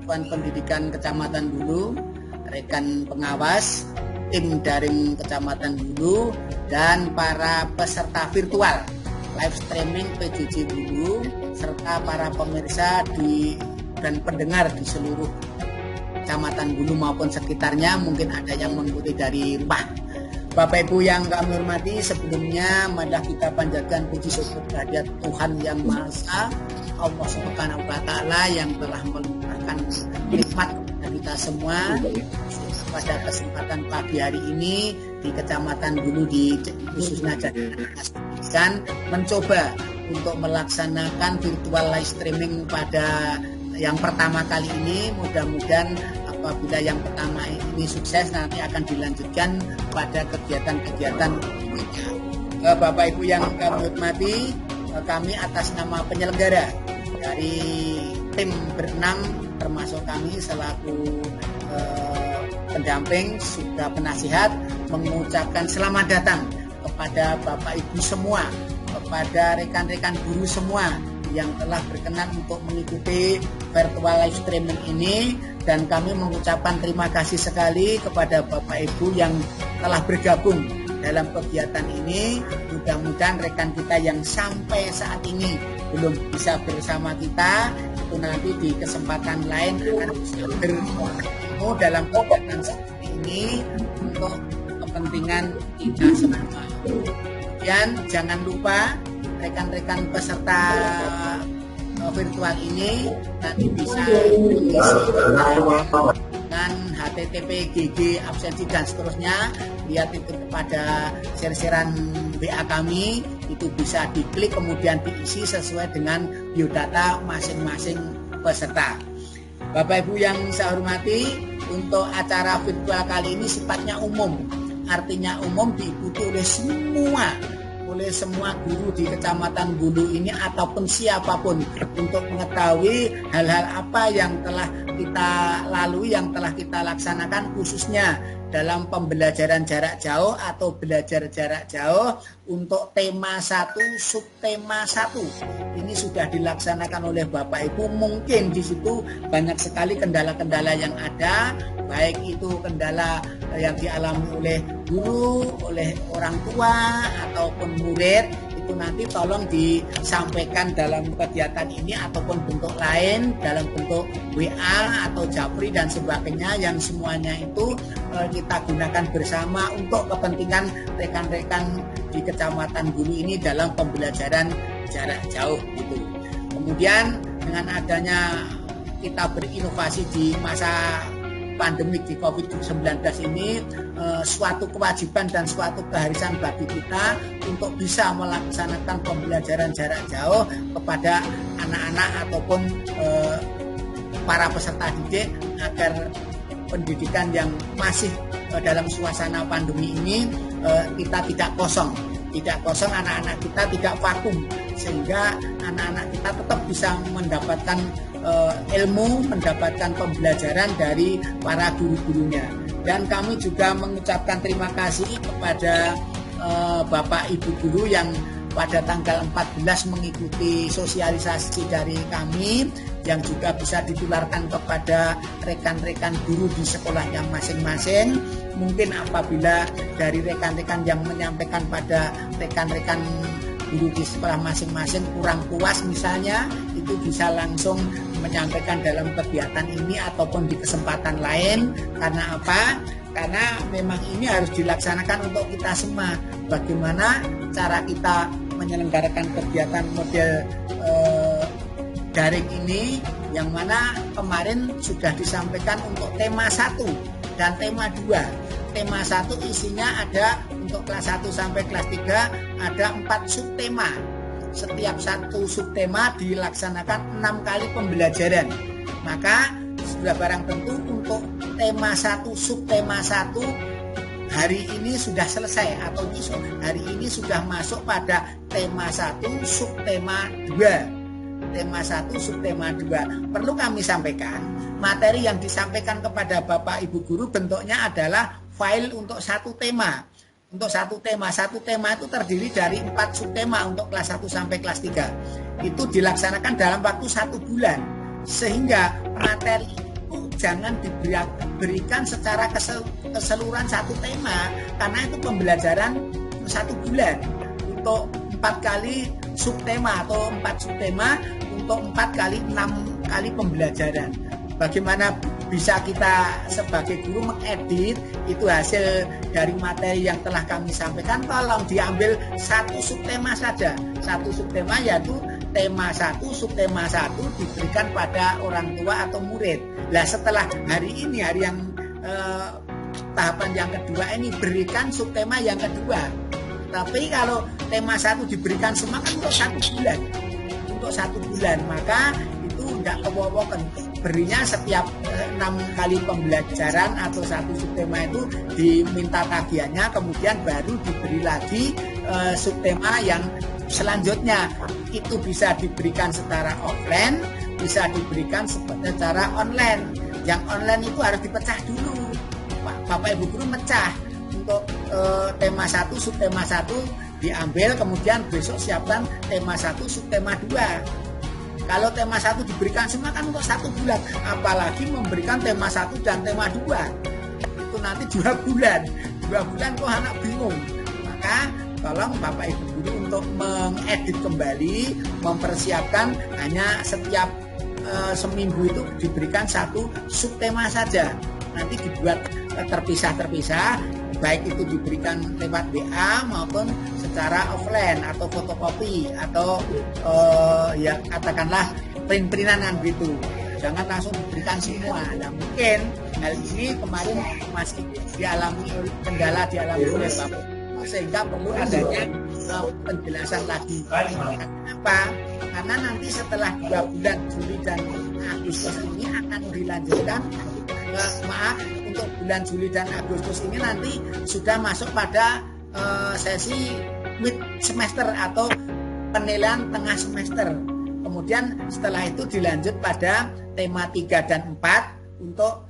Satuan Pendidikan Kecamatan Bulu, rekan pengawas, tim daring Kecamatan Bulu, dan para peserta virtual live streaming PJJ Bulu, serta para pemirsa dan pendengar di seluruh Kecamatan Bulu maupun sekitarnya, mungkin ada yang mengikuti dari rumah. Bapak Ibu yang kami hormati, sebelumnya marilah kita panjatkan puji syukur kehadirat Tuhan Yang Maha Esa, Allah Subhanahu wa Ta'ala, yang telah melimpahkan nikmat kepada kita semua pada kesempatan pagi hari ini di Kecamatan Bulu, di khususnya Jalan mencoba untuk melaksanakan virtual live streaming pada yang pertama kali ini. Mudah-mudahan apabila yang pertama ini sukses, nanti akan dilanjutkan pada kegiatan-kegiatan berikutnya. Bapak Ibu yang kami hormati, kami atas nama penyelenggara dari tim berenam, termasuk kami selaku pendamping, juga penasihat, mengucapkan selamat datang kepada Bapak Ibu semua, kepada rekan-rekan guru semua yang telah berkenan untuk mengikuti virtual live streaming ini, dan kami mengucapkan terima kasih sekali kepada Bapak Ibu yang telah bergabung dalam kegiatan ini. Mudah-mudahan rekan kita yang sampai saat ini belum bisa bersama kita, itu nanti di kesempatan lain akan bisa bertemu dalam kegiatan seperti ini untuk kepentingan kita semua. Dan jangan lupa rekan-rekan peserta virtual ini nanti bisa dengan HTTP, GG, absensi dan seterusnya. Lihat itu kepada share-sharean WA kami, itu bisa diklik kemudian diisi sesuai dengan biodata masing-masing peserta. Bapak Ibu yang saya hormati, untuk acara virtual kali ini sifatnya umum, artinya umum diikuti oleh semua guru di Kecamatan Bulu ini ataupun siapapun, untuk mengetahui hal-hal apa yang telah kita lalui, yang telah kita laksanakan, khususnya dalam pembelajaran jarak jauh atau belajar jarak jauh untuk tema 1, subtema 1. Ini sudah dilaksanakan oleh Bapak Ibu. Mungkin di situ banyak sekali kendala-kendala yang ada, baik itu kendala yang dialami oleh guru, oleh orang tua ataupun murid. Itu nanti tolong disampaikan dalam kegiatan ini ataupun bentuk lain, dalam bentuk WA atau Japri dan sebagainya, yang semuanya itu kita gunakan bersama untuk kepentingan rekan-rekan di Kecamatan Bulu ini dalam pembelajaran jarak jauh gitu. Kemudian dengan adanya kita berinovasi di masa pandemik di COVID-19 ini, suatu kewajiban dan suatu keharusan bagi kita untuk bisa melaksanakan pembelajaran jarak jauh kepada anak-anak ataupun para peserta didik, agar pendidikan yang masih dalam suasana pandemi ini kita tidak kosong, anak-anak kita tidak vakum, sehingga anak-anak kita tetap bisa mendapatkan ilmu, mendapatkan pembelajaran dari para guru-gurunya. Dan kami juga mengucapkan terima kasih kepada Bapak Ibu guru yang pada tanggal 14 mengikuti sosialisasi dari kami, yang juga bisa ditularkan kepada rekan-rekan guru di sekolahnya masing-masing. Mungkin apabila dari rekan-rekan yang menyampaikan pada rekan-rekan guru di sekolah masing-masing kurang puas misalnya, itu bisa langsung menyampaikan dalam kegiatan ini ataupun di kesempatan lain. Karena apa? Karena memang ini harus dilaksanakan untuk kita semua. Bagaimana cara kita menyelenggarakan kegiatan model daring ini, yang mana kemarin sudah disampaikan untuk tema 1 dan tema 2. Tema 1 isinya ada untuk kelas 1 sampai kelas 3 ada 4 subtema. Setiap satu subtema dilaksanakan 6 kali pembelajaran. Maka sudah barang tentu untuk tema 1, subtema 1 hari ini sudah selesai, atau hari ini sudah masuk pada tema 1, subtema 2. Tema 1, subtema 2. Perlu kami sampaikan, materi yang disampaikan kepada Bapak Ibu guru bentuknya adalah file untuk satu tema. Untuk satu tema itu terdiri dari 4 subtema untuk kelas 1 sampai kelas 3. Itu dilaksanakan dalam waktu 1 bulan. Sehingga materi jangan diberikan secara keseluruhan satu tema, karena itu pembelajaran 1 bulan untuk 4 kali subtema atau 4 subtema untuk 4 kali 6 kali pembelajaran. Bagaimana bisa kita sebagai guru mengedit itu hasil dari materi yang telah kami sampaikan? Tolong diambil 1 subtema saja, 1 subtema yaitu tema 1, subtema 1 diberikan pada orang tua atau murid. Nah, setelah hari ini, hari yang tahapan yang kedua ini, berikan subtema yang kedua. Tapi kalau tema 1 diberikan semua kan untuk 1 bulan, untuk 1 bulan, maka itu tidak kewowokan. Berinya setiap 6 kali pembelajaran atau 1 subtema itu diminta tagihannya, kemudian baru diberi lagi subtema yang selanjutnya. Itu bisa diberikan secara offline, bisa diberikan secara online. Yang online itu harus dipecah dulu, Bapak Ibu guru mecah untuk tema 1, subtema 1 diambil, kemudian besok siapkan tema 1, subtema 2. Kalau tema 1 diberikan semua kan untuk 1 bulan, apalagi memberikan tema 1 dan tema 2. Itu nanti 2 bulan. 2 bulan kok anak bingung. Maka tolong Bapak Ibu guru untuk mengedit kembali, mempersiapkan hanya setiap seminggu itu diberikan 1 subtema saja. Nanti dibuat terpisah-terpisah, baik itu diberikan lewat WA maupun secara offline atau fotokopi atau ya katakanlah print-printan gitu. Jangan langsung diberikan semua. Nah, mungkin hal ini kemarin masih dialami kendala oleh Bapak, sehingga perlu adanya penjelasan lagi. Kenapa? Karena nanti setelah 2 bulan Juli dan Agustus ini akan dilanjutkan. Maaf, untuk bulan Juli dan Agustus ini nanti sudah masuk pada sesi mid semester atau penilaian tengah semester. Kemudian setelah itu dilanjut pada tema 3 dan 4 untuk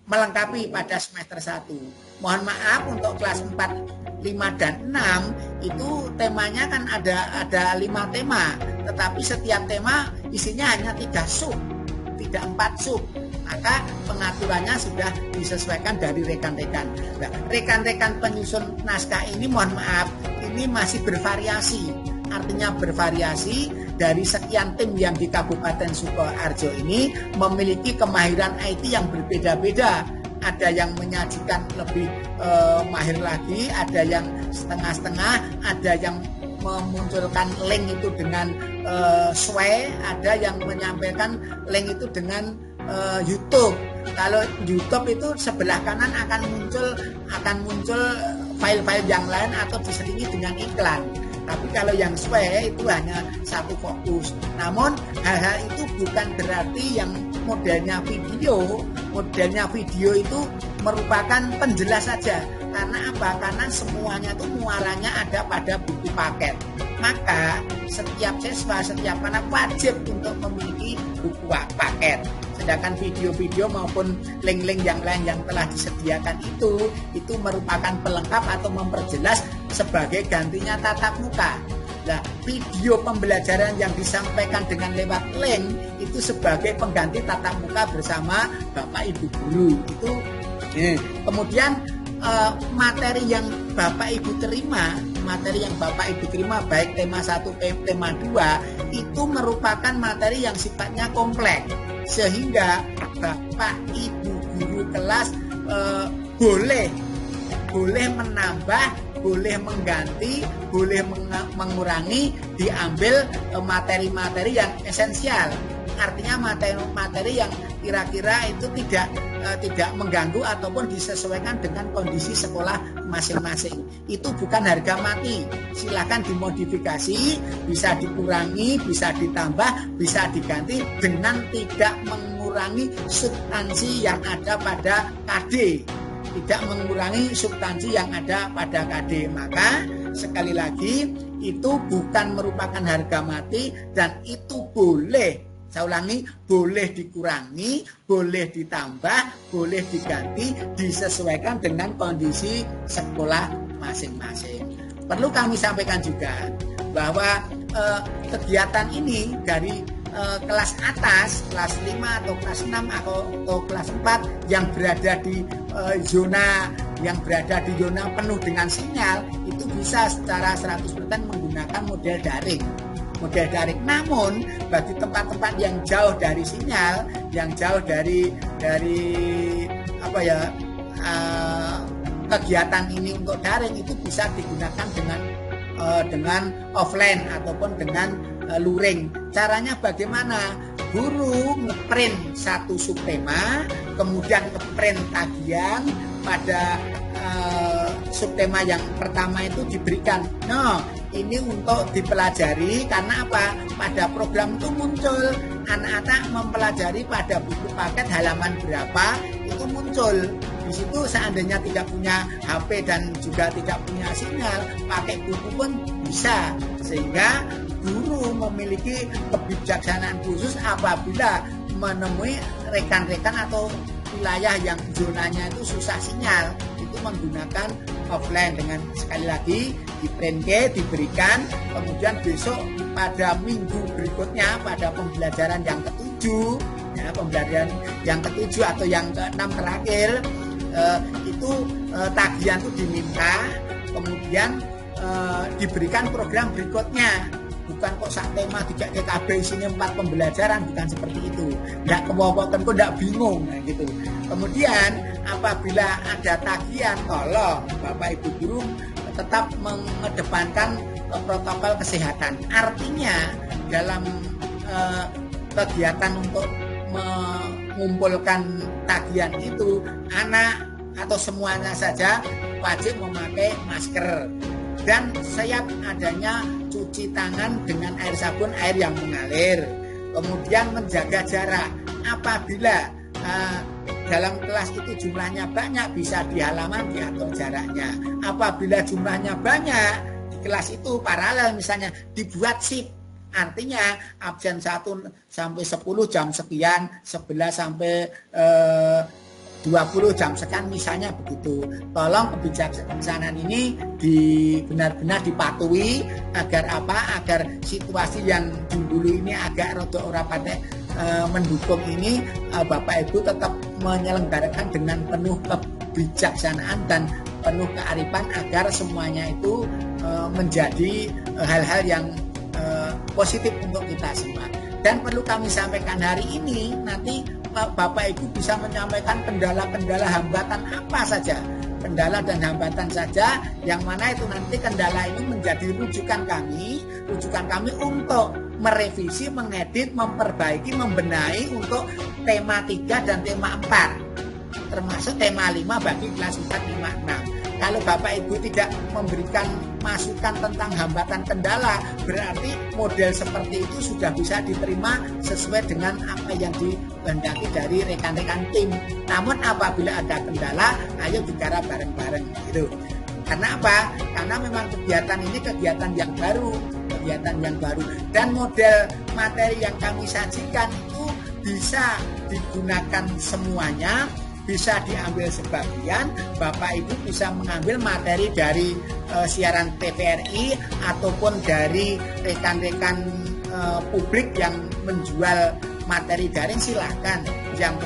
melengkapi pada semester 1. Mohon maaf untuk kelas 4, 5 dan 6 itu temanya kan ada 5 tema, tetapi setiap tema isinya hanya 3 sub, tidak 4 sub. Maka pengaturannya sudah disesuaikan dari rekan-rekan. Nah, rekan-rekan penyusun naskah ini mohon maaf, ini masih bervariasi. Artinya bervariasi dari sekian tim yang di Kabupaten Sukoharjo ini memiliki kemahiran IT yang berbeda-beda. Ada yang menyajikan lebih mahir lagi, ada yang setengah-setengah, ada yang memunculkan link itu dengan sway, ada yang menyampaikan link itu dengan YouTube. Kalau YouTube itu sebelah kanan akan muncul file-file yang lain atau diselingi dengan iklan. Tapi kalau yang sway itu hanya satu fokus. Namun hal-hal itu bukan berarti yang modelnya video itu merupakan penjelas saja. Karena apa? Karena semuanya itu muaranya ada pada buku paket. Maka setiap siswa, setiap anak wajib untuk memiliki buku paket. Sedangkan video-video maupun link-link yang lain yang telah disediakan itu merupakan pelengkap atau memperjelas sebagai gantinya tatap muka. Nah, video pembelajaran yang disampaikan dengan lewat link itu sebagai pengganti tatap muka bersama Bapak Ibu guru. Itu kemudian materi yang Bapak Ibu terima, baik tema 1, tema 2 itu merupakan materi yang sifatnya kompleks, sehingga Bapak Ibu guru kelas boleh menambah, boleh mengganti, boleh mengurangi, diambil materi-materi yang esensial. Artinya materi-materi yang kira-kira itu tidak mengganggu ataupun disesuaikan dengan kondisi sekolah masing-masing. Itu bukan harga mati. Silakan dimodifikasi, bisa dikurangi, bisa ditambah, bisa diganti dengan tidak mengurangi substansi yang ada pada KD. Tidak mengurangi substansi yang ada pada KD. Maka sekali lagi itu bukan merupakan harga mati dan itu boleh, saya ulangi, boleh dikurangi, boleh ditambah, boleh diganti, disesuaikan dengan kondisi sekolah masing-masing. Perlu kami sampaikan juga bahwa kegiatan ini dari kelas atas, kelas 5 atau kelas 6 atau kelas 4 yang berada di zona penuh dengan sinyal, itu bisa secara 100% menggunakan model daring. Namun bagi tempat-tempat yang jauh dari sinyal, yang jauh dari kegiatan ini untuk daring, itu bisa digunakan dengan offline ataupun dengan luring. Caranya bagaimana? Guru ngeprint satu subtema, kemudian ngeprint tagihan pada subtema yang pertama itu diberikan. Ini untuk dipelajari karena apa? Pada program itu muncul anak-anak mempelajari pada buku paket halaman berapa, itu muncul. Di situ seandainya tidak punya HP dan juga tidak punya sinyal, pakai buku pun bisa. Sehingga guru memiliki kebijaksanaan khusus apabila menemui rekan-rekan atau wilayah yang zonanya itu susah sinyal, itu menggunakan offline dengan sekali lagi diberikan, kemudian besok pada minggu berikutnya pada pembelajaran yang ketujuh, atau yang ke-6 terakhir, itu tagihan itu diminta, kemudian diberikan program berikutnya. Bukan kok sak tema 3 TKB isinya 4 pembelajaran, bukan seperti itu. Nggak kewowokan kok nggak bingung gitu. Kemudian apabila ada tagihan, tolong Bapak Ibu guru tetap mengedepankan protokol kesehatan. Artinya dalam kegiatan untuk mengumpulkan tagihan itu, anak atau semuanya saja wajib memakai masker dan siap adanya cuci tangan dengan air sabun, air yang mengalir. Kemudian menjaga jarak. Apabila dalam kelas itu jumlahnya banyak, bisa di halaman diatur jaraknya. Apabila jumlahnya banyak, di kelas itu paralel misalnya dibuat shift. Artinya absen 1 sampai 10 jam sekian, 11 sampai 20 jam sekian misalnya begitu. Tolong kebijaksanaan ini benar-benar dipatuhi agar apa? Agar situasi yang dulu ini agak rada ora patek mendukung ini, Bapak Ibu tetap menyelenggarakan dengan penuh kebijaksanaan dan penuh kearifan agar semuanya itu menjadi hal-hal yang positif untuk kita semua. Dan perlu kami sampaikan hari ini, nanti Bapak Ibu bisa menyampaikan kendala-kendala hambatan apa saja, kendala dan hambatan saja, yang mana itu nanti kendala ini menjadi rujukan kami untuk merevisi, mengedit, memperbaiki, membenahi untuk tema 3 dan tema 4, termasuk tema 5 bagi kelas 4, 5, 6. Kalau Bapak Ibu tidak memberikan masukan tentang hambatan kendala, berarti model seperti itu sudah bisa diterima sesuai dengan apa yang dikehendaki dari rekan-rekan tim. Namun apabila ada kendala, ayo bicara bareng-bareng gitu. Karena apa? Karena memang kegiatan ini kegiatan yang baru, dan model materi yang kami sajikan itu bisa digunakan semuanya, bisa diambil sebagian. Bapak Ibu bisa mengambil materi dari siaran TVRI ataupun dari rekan-rekan publik yang menjual materi daring, silahkan. Yang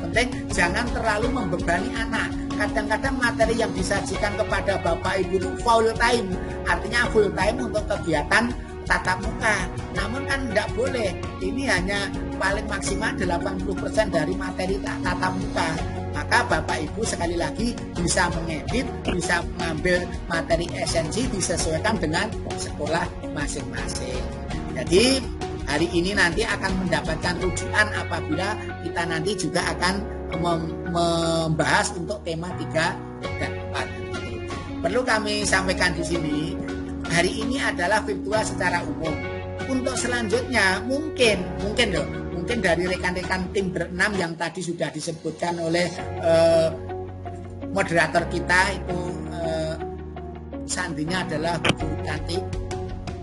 penting jangan terlalu membebani anak. Kadang-kadang materi yang disajikan kepada Bapak Ibu itu full time, artinya full time untuk kegiatan tatap muka. Namun kan tidak boleh, ini hanya paling maksimal 80% dari materi tatap muka. Maka Bapak Ibu sekali lagi bisa mengedit, bisa mengambil materi esensi disesuaikan dengan sekolah masing-masing. Jadi hari ini nanti akan mendapatkan rujukan apabila kita nanti juga akan membahas untuk tema 3 dan 4. Perlu kami sampaikan di sini, hari ini adalah virtual secara umum. Untuk selanjutnya mungkin dari rekan-rekan tim berenam yang tadi sudah disebutkan oleh moderator kita itu, sandinya adalah Bu Guru Cantik,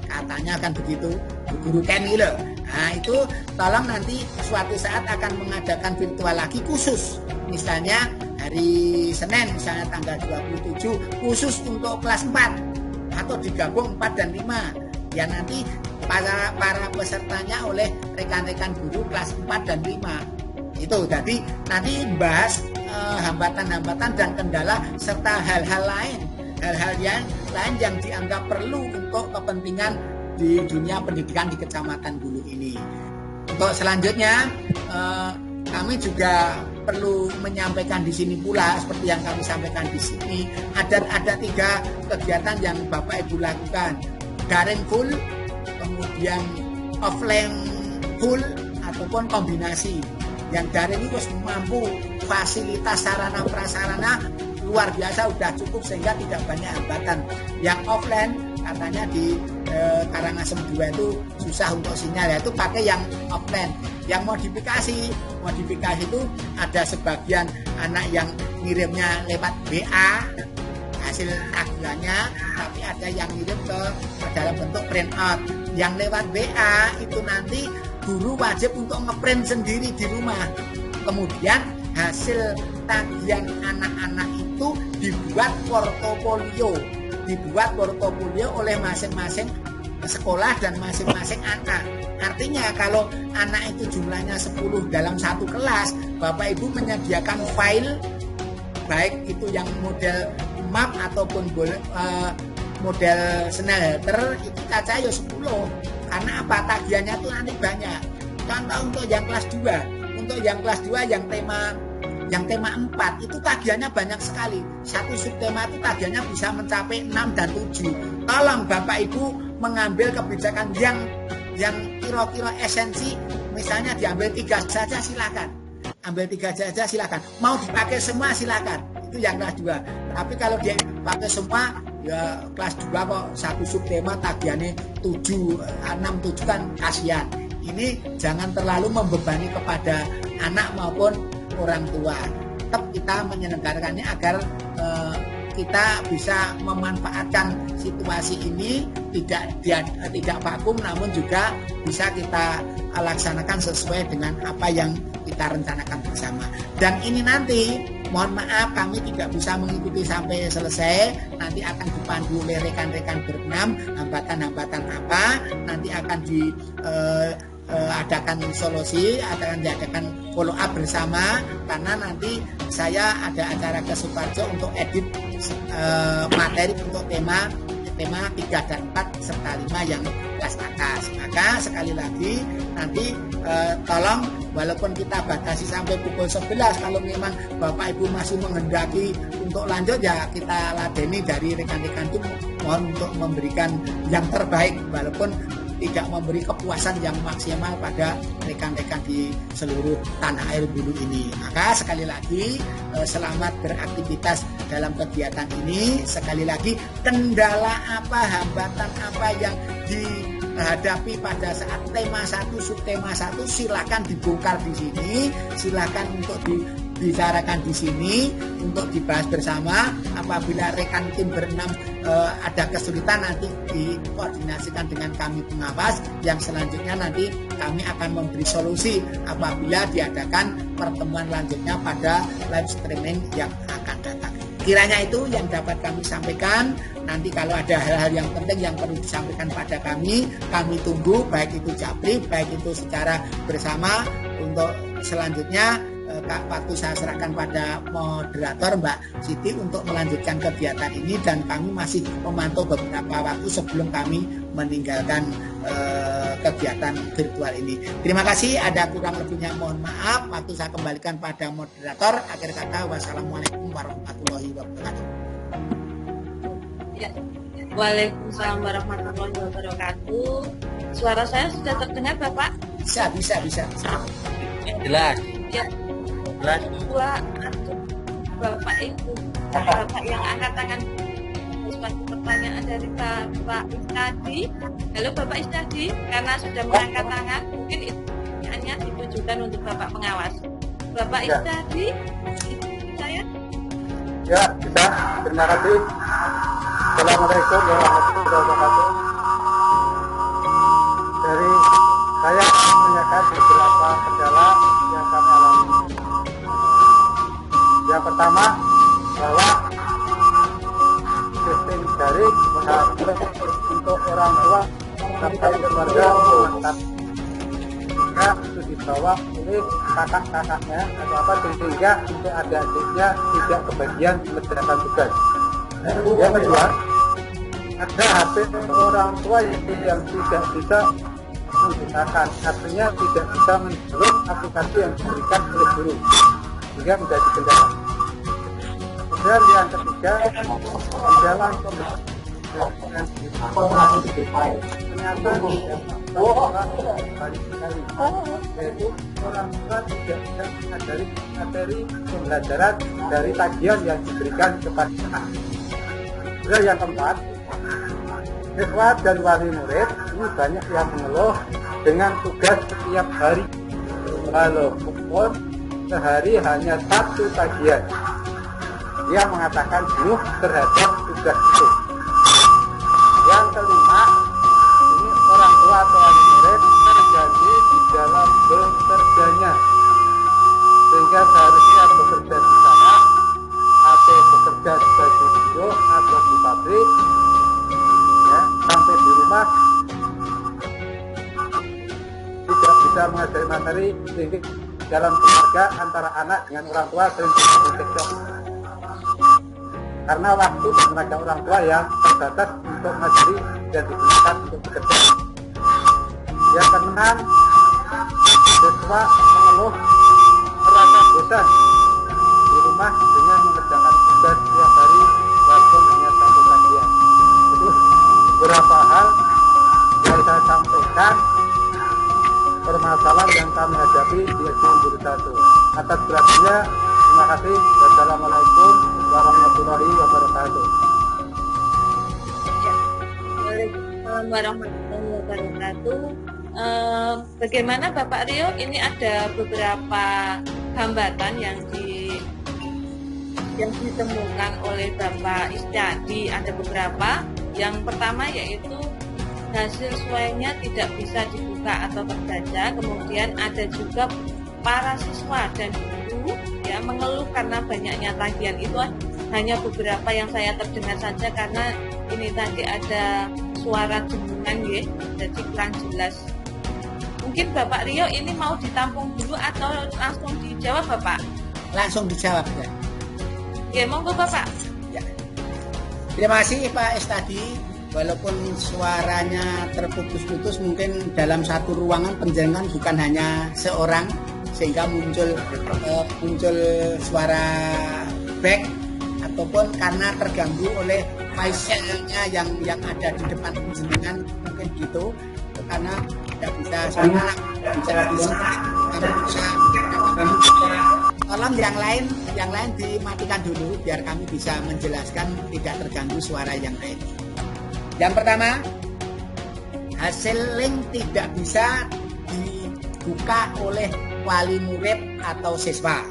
katanya akan begitu, Bu Guru Kenny loh. Nah itu tolong nanti suatu saat akan mengadakan virtual lagi khusus, misalnya hari Senin misalnya tanggal 27 khusus untuk kelas 4 atau digabung 4 dan 5. Ya nanti para pesertanya oleh rekan-rekan guru kelas 4 dan 5. Itu jadi nanti bahas hambatan-hambatan dan kendala serta hal-hal lain yang dianggap perlu untuk kepentingan di dunia pendidikan di Kecamatan Bulu ini. Untuk selanjutnya kami juga perlu menyampaikan di sini pula seperti yang kami sampaikan di sini ada 3 kegiatan yang Bapak Ibu lakukan, daring full, kemudian offline full ataupun kombinasi. Yang daring itu mampu fasilitas sarana prasarana luar biasa, udah cukup sehingga tidak banyak hambatan. Yang offline katanya di Karangasem 2 itu susah untuk sinyal, yaitu pakai yang offline. Yang modifikasi itu ada sebagian anak yang ngirimnya lewat WA hasil tagihannya, tapi ada yang ngirim ke dalam bentuk print out. Yang lewat WA itu nanti guru wajib untuk ngeprint sendiri di rumah. Kemudian hasil tagihan anak-anak itu dibuat portofolio oleh masing-masing sekolah dan masing-masing anak. Artinya kalau anak itu jumlahnya 10 dalam satu kelas, Bapak Ibu menyediakan file baik itu yang model map ataupun model Snellhalter itu saja ya 10. Karena apa? Tagihannya itu nanti banyak. Contoh untuk yang kelas 2, yang tema 4 itu tagihannya banyak sekali. Satu subtema itu tagihannya bisa mencapai 6 dan 7. Tolong Bapak Ibu mengambil kebijakan yang kira-kira esensi, misalnya diambil 3 saja silakan. Mau dipakai semua silakan. Itu yang kelas 2. Tapi kalau dia pakai semua ya kelas 2 kok satu subtema tagihannya 7, 6, 7 kan kasihan. Ini jangan terlalu membebani kepada anak maupun orang tua. Tetap kita menyelenggarakannya agar kita bisa memanfaatkan situasi ini tidak vakum, namun juga bisa kita laksanakan sesuai dengan apa yang kita rencanakan bersama. Dan ini nanti mohon maaf kami tidak bisa mengikuti sampai selesai. Nanti akan dipandu oleh rekan-rekan berenam hambatan-hambatan apa, nanti akan adakan solusi, akan diadakan follow up bersama, karena nanti saya ada acara ke Suparjo untuk edit materi untuk tema 3 dan 4 serta 5 yang kelas atas. Maka sekali lagi nanti tolong walaupun kita batasi sampai pukul 11, kalau memang Bapak Ibu masih menghendaki untuk lanjut ya kita ladeni dari rekan-rekan itu, mohon untuk memberikan yang terbaik walaupun tidak memberi kepuasan yang maksimal pada rekan-rekan di seluruh tanah air Bulu ini. Maka sekali lagi selamat beraktivitas dalam kegiatan ini. Sekali lagi, kendala apa, hambatan apa yang dihadapi pada saat tema 1, subtema 1 silakan dibongkar di sini, silakan untuk dibicarakan di sini untuk dibahas bersama. Apabila rekan tim berenam ada kesulitan, nanti dikoordinasikan dengan kami pengawas. Yang selanjutnya nanti kami akan memberi solusi apabila diadakan pertemuan lanjutnya pada live streaming yang akan datang. Kiranya itu yang dapat kami sampaikan. Nanti kalau ada hal-hal yang penting yang perlu disampaikan pada kami tunggu, baik itu japri, baik itu secara bersama. Untuk selanjutnya waktu saya serahkan pada moderator Mbak Siti untuk melanjutkan kegiatan ini, dan kami masih memantau beberapa waktu sebelum kami meninggalkan kegiatan virtual ini. Terima kasih, ada kurang lebihnya mohon maaf. Waktu saya kembalikan pada moderator. Akhir kata, wassalamualaikum warahmatullahi wabarakatuh. Ya. Waalaikumsalam warahmatullahi wabarakatuh. Suara saya sudah terdengar Bapak? Bisa. Jelas. Ya. Bapak Ibu, Bapak yang angkat tangan, suatu pertanyaan dari Pak Istadi. Halo Bapak Istadi, karena sudah mengangkat tangan, mungkin itu hanya ditujukan untuk Bapak pengawas. Bapak Istadi, saya? Ya, bisa. Terima kasih. Assalamualaikum warahmatullahi wabarakatuh. Dari saya menanyakan beberapa kendala yang kami alami. Yang pertama, bahwa sistem daring untuk orang tua sampai keluarga juga itu dibawa oleh kakak-kakaknya atau apa, sehingga untuk adik-adiknya tidak kebagian mengerjakan tugas. Yang kedua, ada HP orang tua yang tidak bisa menggunakan, artinya tidak bisa mendownload aplikasi yang diberikan oleh guru, sehingga menjadi kendala. Kemudian yang ketiga, di dalam ternyata yaitu orang tua tidak bisa mengajari materi pembelajaran dari tagihan yang diberikan kepada anak. Kemudian yang keempat, siswa dan wali murid ini banyak yang mengeluh dengan tugas setiap hari, walaupun sehari hanya 1 tagihan. Dia mengatakan jenuh terhadap tugas itu. Yang kelima, ini orang tua atau wali murid terjadi di dalam bekerjanya, sehingga seharusnya bekerja di sana atau bekerja sebagai buruh atau di pabrik, ya, sampai di rumah tidak bisa mengajari materi, sehingga dalam keluarga antara anak dengan orang tua sering terjadi karena waktu dan tenaga orang tua yang terbatas untuk mengajari dan digunakan untuk bekerja. Yang keenam, siswa mengeluh merasa bosan di rumah dengan mengerjakan tugas setiap hari walaupun hanya 1 tagihan. Itu beberapa hal yang saya sampaikan permasalahan yang kami hadapi di SD Guru 1. Atas perhatiannya, terima kasih. Wassalamualaikum warahmatullahi wabarakatuh. Waalaikumsalam warahmatullahi wabarakatuh. Bagaimana Bapak Rio? Ini ada beberapa hambatan yang ditemukan oleh Bapak Istiadi. Ada beberapa. Yang pertama yaitu hasil swabnya tidak bisa dibuka atau terbaca. Kemudian ada juga para siswa dan guru ya mengeluh karena banyaknya tagihan. Itu hanya beberapa yang saya terdengar saja karena ini tadi ada suara dengungan ya, jadi kurang jelas. Mungkin Bapak Rio ini mau ditampung dulu atau langsung dijawab Bapak? Langsung dijawab ya. Ya, monggo Bapak. Ya. Terima kasih Pak Estadi. Walaupun suaranya terputus-putus, mungkin dalam satu ruangan penjenengan bukan hanya seorang, sehingga muncul suara back, ataupun karena terganggu oleh faisnya yang ada di depan penjenengan, mungkin gitu, karena tidak bisa tolong yang lain dimatikan dulu biar kami bisa menjelaskan, tidak terganggu suara yang lain. Yang pertama, hasil link tidak bisa dibuka oleh wali murid atau siswa.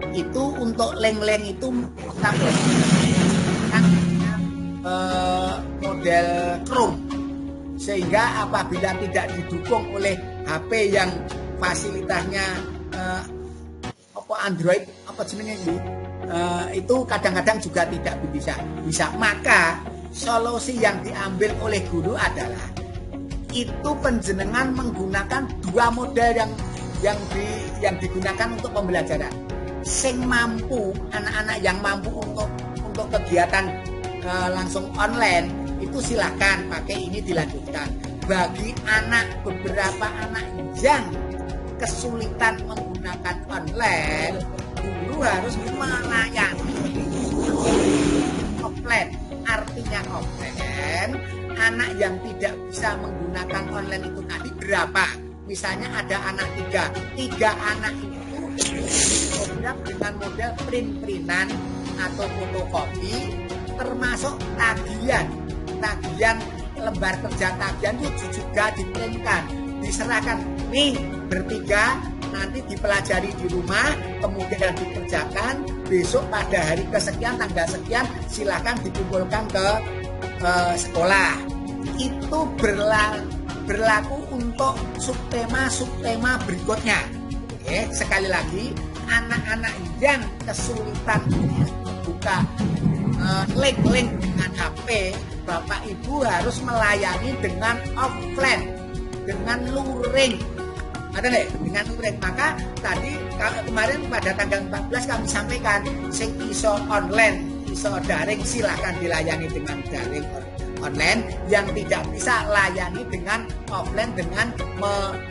Itu untuk link-link itu kita menggunakan model Chrome, sehingga apabila tidak didukung oleh HP yang fasilitasnya Android itu kadang-kadang juga tidak bisa. Maka solusi yang diambil oleh guru adalah itu penjenengan menggunakan 2 model yang digunakan untuk pembelajaran. Sing mampu, anak-anak yang mampu untuk kegiatan langsung online itu silakan pakai ini dilanjutkan. Bagi beberapa anak yang kesulitan menggunakan online, guru harus melayani offline. Artinya offline, anak yang tidak bisa menggunakan online itu tadi berapa? Misalnya ada anak 3 anak itu program dengan model print-printan atau fotokopi, termasuk tagihan lembar kerja tagihan itu juga diprintkan, diserahkan nih bertiga, nanti dipelajari di rumah, kemudian dikerjakan, besok pada hari kesekian tanggal sekian silakan dikumpulkan ke sekolah. Itu berlaku untuk subtema berikutnya. Oke, sekali lagi, anak-anak yang kesulitan buka link dengan HP, Bapak Ibu harus melayani dengan offline, dengan luring. dengan murid. Maka tadi kemarin pada tanggal 14 kami sampaikan sing iso online, iso daring silahkan dilayani dengan daring online, yang tidak bisa layani dengan offline dengan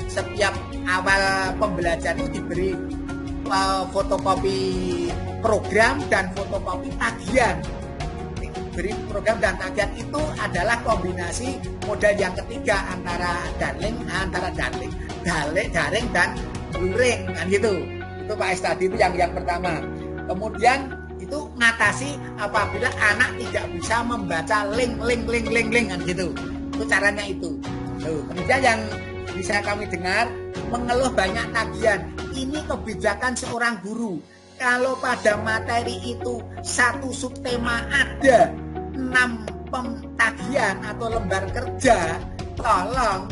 setiap awal pembelajaran itu diberi fotokopi program dan fotokopi tagihan. Beri program dan tagihan itu adalah kombinasi modal yang ketiga antara daring dan luring kan gitu. Itu Pak S tadi itu yang pertama. Kemudian itu ngatasi apabila anak tidak bisa membaca link kan gitu. Itu caranya itu. Kemudian yang bisa kami dengar mengeluh banyak tagihan. Ini kebijakan seorang guru. Kalau pada materi itu satu subtema ada 6 tagihan atau lembar kerja, tolong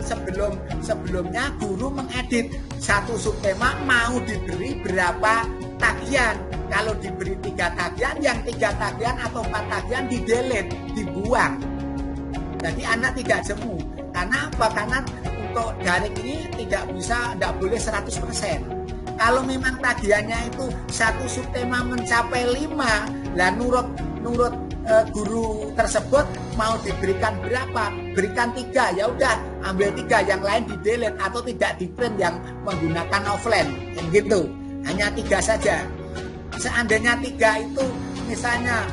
sebelumnya guru mengedit satu subtema mau diberi berapa tagihan. Kalau diberi 3 tagihan, yang 3 tagihan atau 4 tagihan di-delete, dibuang. Jadi anak tidak jemu. Karena apa? Karena untuk daring ini tidak boleh 100%. Kalau memang tagihannya itu satu subtema mencapai 5, lah nurut guru tersebut mau diberikan berapa? Berikan 3, ya udah ambil 3, yang lain di-delete atau tidak di-print yang menggunakan offline, yang gitu. Hanya 3 saja. Seandainya 3 itu misalnya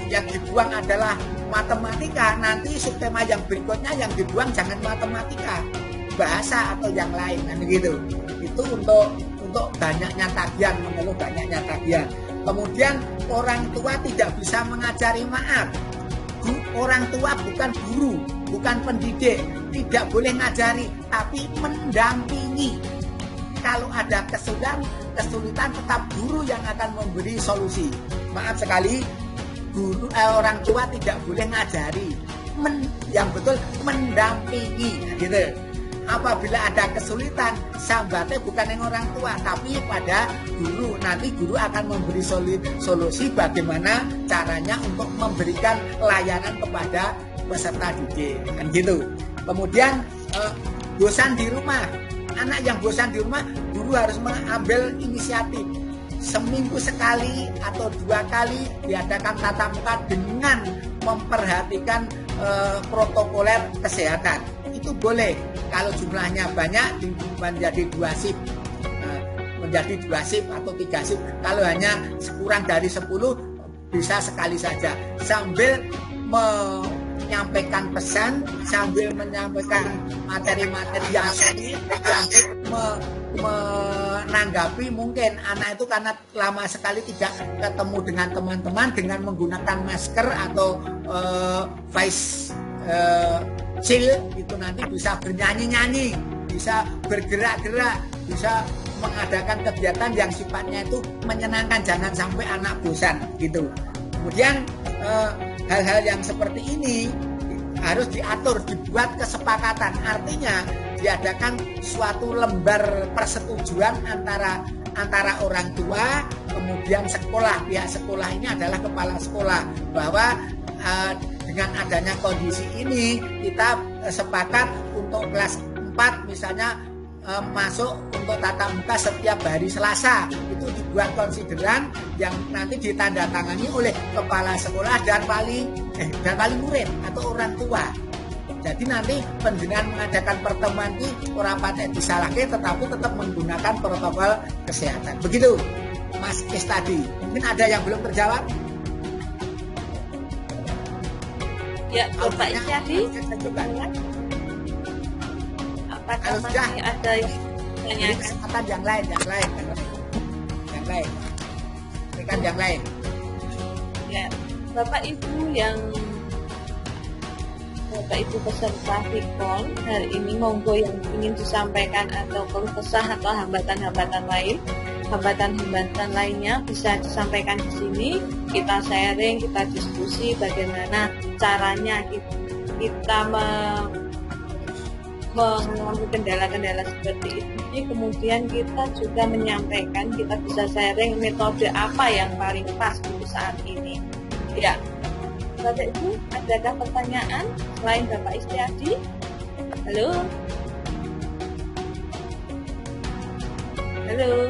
yang dibuang adalah matematika, nanti subtema yang berikutnya yang dibuang jangan matematika, bahasa atau yang lain, kan gitu. Itu untuk banyaknya tagihan, mengeluh banyaknya tagihan. Kemudian orang tua tidak bisa mengajari, maaf. Orang tua bukan guru, bukan pendidik, tidak boleh ngajari, tapi mendampingi. Kalau ada kesulitan tetap guru yang akan memberi solusi. Maaf sekali, orang tua tidak boleh ngajari, yang betul mendampingi, gitu. Apabila ada kesulitan, sambatnya bukan yang orang tua, tapi pada guru. Nanti guru akan memberi solusi bagaimana caranya untuk memberikan layanan kepada peserta didik, kan gitu. Kemudian bosan di rumah, anak yang bosan di rumah, guru harus mengambil inisiatif. Seminggu sekali atau 2 kali diadakan tatap muka dengan memperhatikan protokoler kesehatan. Itu boleh. Kalau jumlahnya banyak menjadi 2 shift, menjadi 2 shift atau 3 shift. Kalau hanya kurang dari 10 bisa sekali saja, sambil menyampaikan pesan, sambil menyampaikan materi-materi yang sulit, menanggapi mungkin anak itu karena lama sekali tidak ketemu dengan teman-teman, dengan menggunakan masker atau face chill, itu nanti bisa bernyanyi-nyanyi, bisa bergerak-gerak, bisa mengadakan kegiatan yang sifatnya itu menyenangkan, jangan sampai anak bosan gitu. Kemudian hal-hal yang seperti ini harus diatur, dibuat kesepakatan, artinya diadakan suatu lembar persetujuan antara orang tua, kemudian sekolah. Pihak sekolah ini adalah kepala sekolah, bahwa dengan adanya kondisi ini kita sepakat untuk kelas 4 misalnya masuk untuk tatap muka setiap hari Selasa. Itu dibuat konsideran yang nanti ditandatangani oleh kepala sekolah dan wali murid atau orang tua. Jadi nanti penjenengan mengadakan pertemuan ini orang patek disalahkan, tetapi tetap menggunakan protokol kesehatan. Begitu Mas Is tadi. Mungkin ada yang belum terjawab? Ya, Bapak Isyadi, apakah masih ada yang kesempatan yang lain? Berikan yang lain. Ya, Bapak Ibu peserta Vikon hari ini, monggo yang ingin disampaikan atau keluh kesah atau hambatan-hambatan lainnya bisa disampaikan di sini. Kita sharing, kita diskusi bagaimana caranya kita mengalami kendala-kendala seperti ini. Kemudian kita juga menyampaikan, kita bisa sharing metode apa yang paling pas untuk saat ini. Ya, Bapak Ibu, adakah pertanyaan selain Bapak Istiadi? Halo? Halo,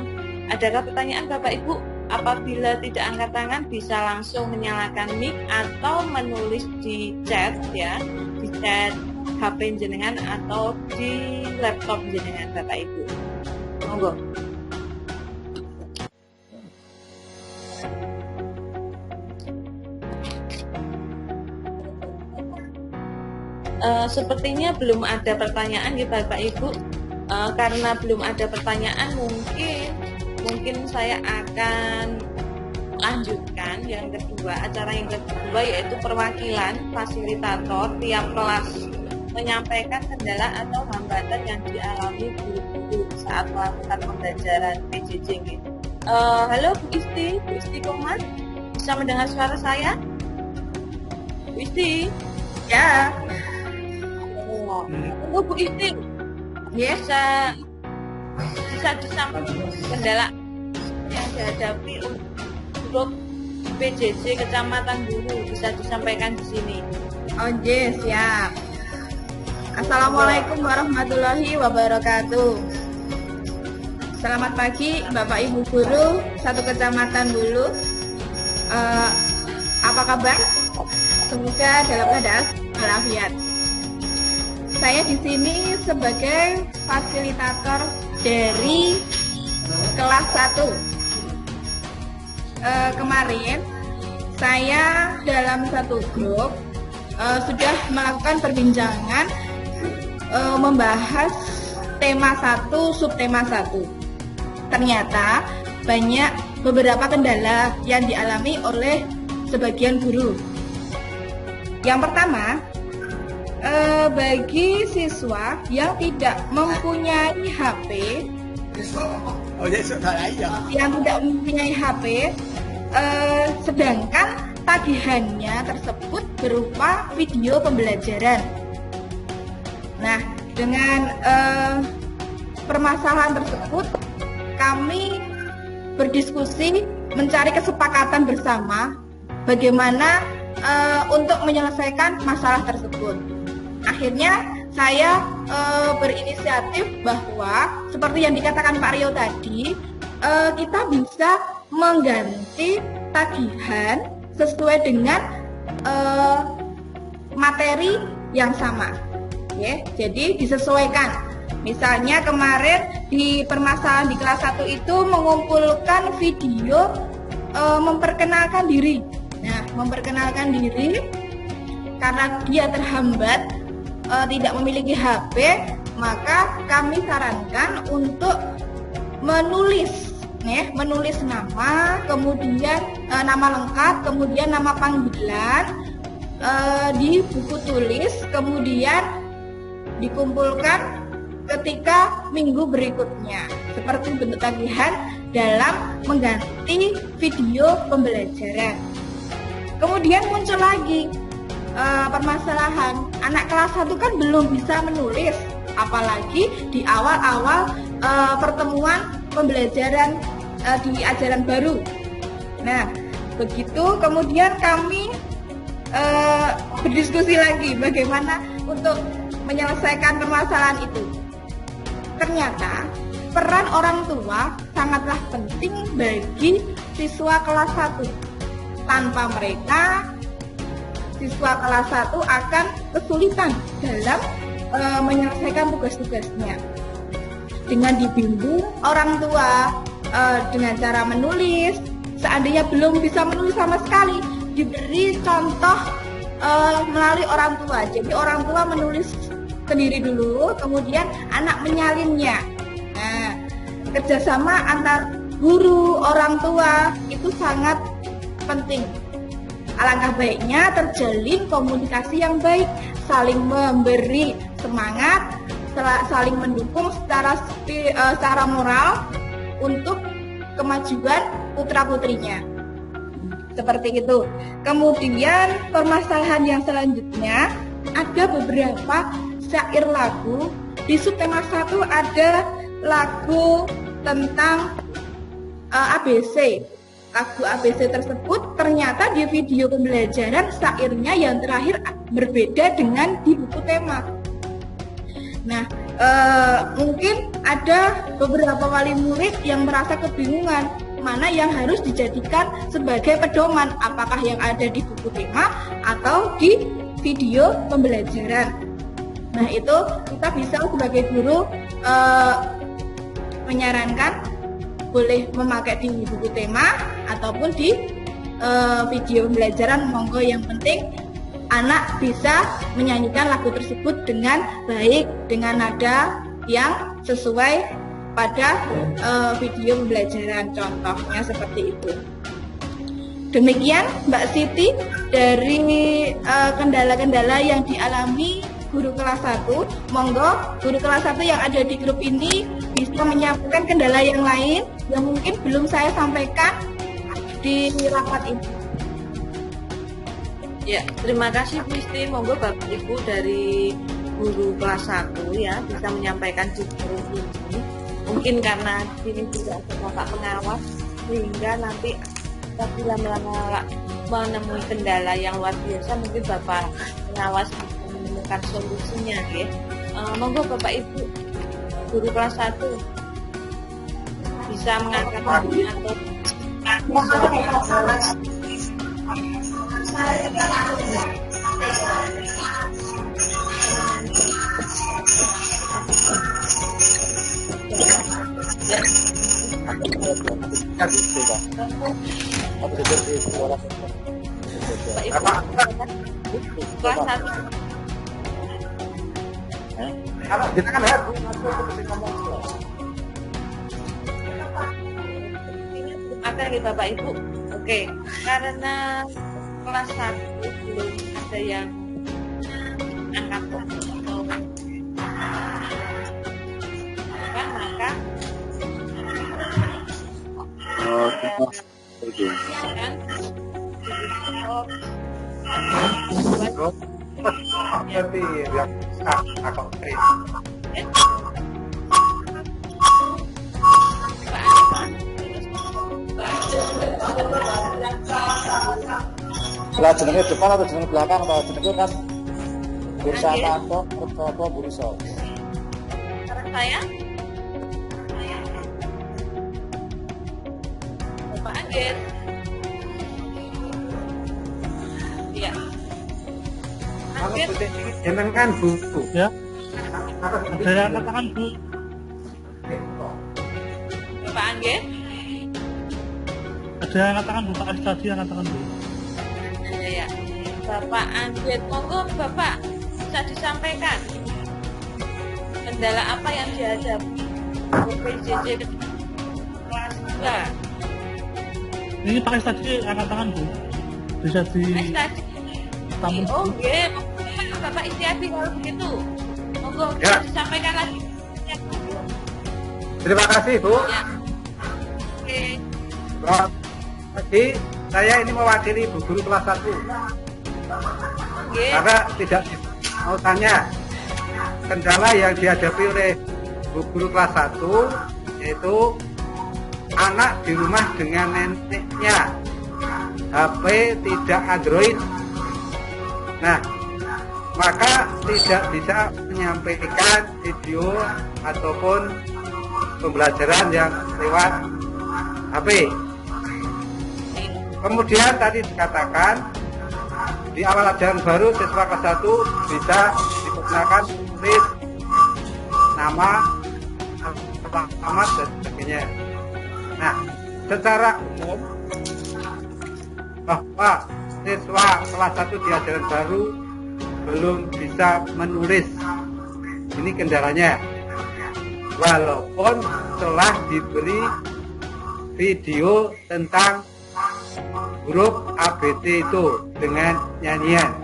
adakah pertanyaan Bapak Ibu? Apabila tidak angkat tangan bisa langsung menyalakan mic atau menulis di chat ya, di chat HP jenengan atau di laptop jenengan Bapak Ibu. Monggo. Sepertinya belum ada pertanyaan ya Bapak Ibu. Karena belum ada pertanyaan, mungkin saya akan lanjutkan yang kedua. Acara yang kedua yaitu perwakilan fasilitator tiap kelas menyampaikan kendala atau hambatan yang dialami guru-guru saat melakukan pembelajaran PJJ. Halo Bu Isti Koman, bisa mendengar suara saya? Bu Isti? Ya. Tunggu Bu Isti. Bisa disampaikan kendala yang dihadapi untuk PJJ Kecamatan Bulu, bisa disampaikan di sini. Oh yes, siap. Assalamualaikum warahmatullahi wabarakatuh. Selamat pagi Bapak Ibu Guru satu Kecamatan Bulu. Apa kabar? Semoga dalam keadaan walafiat. Saya di sini sebagai fasilitator dari kelas 1. Kemarin saya dalam satu grup sudah melakukan perbincangan membahas tema 1, subtema 1. Ternyata banyak beberapa kendala yang dialami oleh sebagian guru. Yang pertama, bagi siswa yang tidak mempunyai HP, sedangkan tagihannya tersebut berupa video pembelajaran. Nah, dengan permasalahan tersebut, kami berdiskusi mencari kesepakatan bersama bagaimana untuk menyelesaikan masalah tersebut. Akhirnya saya berinisiatif bahwa seperti yang dikatakan Pak Rio tadi, kita bisa mengganti tagihan sesuai dengan materi yang sama. Ya, jadi disesuaikan. Misalnya kemarin di permasalahan di kelas 1 itu mengumpulkan video memperkenalkan diri. Nah, memperkenalkan diri karena dia terhambat tidak memiliki HP, maka kami sarankan untuk menulis nama, kemudian nama lengkap, kemudian nama panggilan di buku tulis, kemudian dikumpulkan ketika minggu berikutnya seperti bentuk tagihan dalam mengganti video pembelajaran. Kemudian muncul lagi permasalahan anak kelas 1 kan belum bisa menulis, apalagi di awal-awal pertemuan pembelajaran di ajaran baru. Nah, begitu kemudian kami berdiskusi lagi bagaimana untuk menyelesaikan permasalahan itu. Ternyata peran orang tua sangatlah penting bagi siswa kelas 1. Tanpa mereka, siswa kelas 1 akan kesulitan dalam menyelesaikan tugas-tugasnya. Dengan dibimbing orang tua dengan cara menulis, seandainya belum bisa menulis sama sekali, diberi contoh melalui orang tua. Jadi orang tua menulis sendiri dulu, kemudian anak menyalinnya. Nah, kerjasama antar guru, orang tua itu sangat penting. Alangkah baiknya terjalin komunikasi yang baik, saling memberi semangat, saling mendukung secara moral untuk kemajuan putra-putrinya. Seperti itu. Kemudian permasalahan yang selanjutnya, ada beberapa syair lagu. Di subtema 1 ada lagu tentang ABC. Lagu ABC tersebut ternyata di video pembelajaran syairnya yang terakhir berbeda dengan di buku tema. Nah, mungkin ada beberapa wali murid yang merasa kebingungan mana yang harus dijadikan sebagai pedoman, apakah yang ada di buku tema atau di video pembelajaran. Nah, itu kita bisa sebagai guru menyarankan boleh memakai di buku tema ataupun di video pembelajaran, monggo. Yang penting anak bisa menyanyikan lagu tersebut dengan baik, dengan nada yang sesuai pada video pembelajaran, contohnya seperti itu. Demikian Mbak Siti dari kendala-kendala yang dialami guru kelas 1. Monggo guru kelas 1 yang ada di grup ini bisa menyampaikan kendala yang lain yang mungkin belum saya sampaikan di rapat ini. Ya, terima kasih Bu Isti. Monggo Bapak Ibu dari guru kelas 1 ya bisa menyampaikan di grup ini. Mungkin karena ini juga ada Bapak pengawas sehingga nanti apabila menemui kendala yang luar biasa mungkin Bapak pengawas bisa menemukan solusinya ya. Monggo Bapak Ibu guru kelas 1 bisa mengangkat atau kelas 1 akan nih Bapak Ibu. Oke, karena kelas 1 belum ada yang angkat atau maka Berarti yang aku Lah jenenge depan atau jenenge belakang atau jenenge kan bursa atau apa bursa. Saya Bapak Anggit. Iya. Anggit. jenengan buku. Ya. Ada yang katakan Bu. Bapak Anggit. Ada yang katakan Bu, Pak tadi yang katakan Bu. Ya. Bapak Anggit, monggo Bapak bisa disampaikan kendala apa yang dihadapi PJJ kelas 2. Ini Pak tadi yang katakan Bu. Bisa di tamu. Oh, nggih. Bapak Istiadi kalau begitu. Monggo Ya. bisa disampaikan lagi. Terima kasih Bu. Ya. Oke. Jadi saya ini mewakili Bu Guru kelas 1 Nggih. karena tidak mau tanya kendala yang dihadapi oleh Bu Guru kelas 1 yaitu anak di rumah dengan neneknya, HP tidak Android. Nah, maka tidak bisa menyampaikan video ataupun pembelajaran yang lewat HP. Kemudian tadi dikatakan di awal ajaran baru siswa kelas 1 bisa digunakan tulis nama, alamat dan sebagainya. Nah, secara umum bahwa siswa kelas 1 di ajaran baru belum bisa menulis. Ini kendalanya. Walaupun telah diberi video tentang huruf ABT itu dengan nyanyian.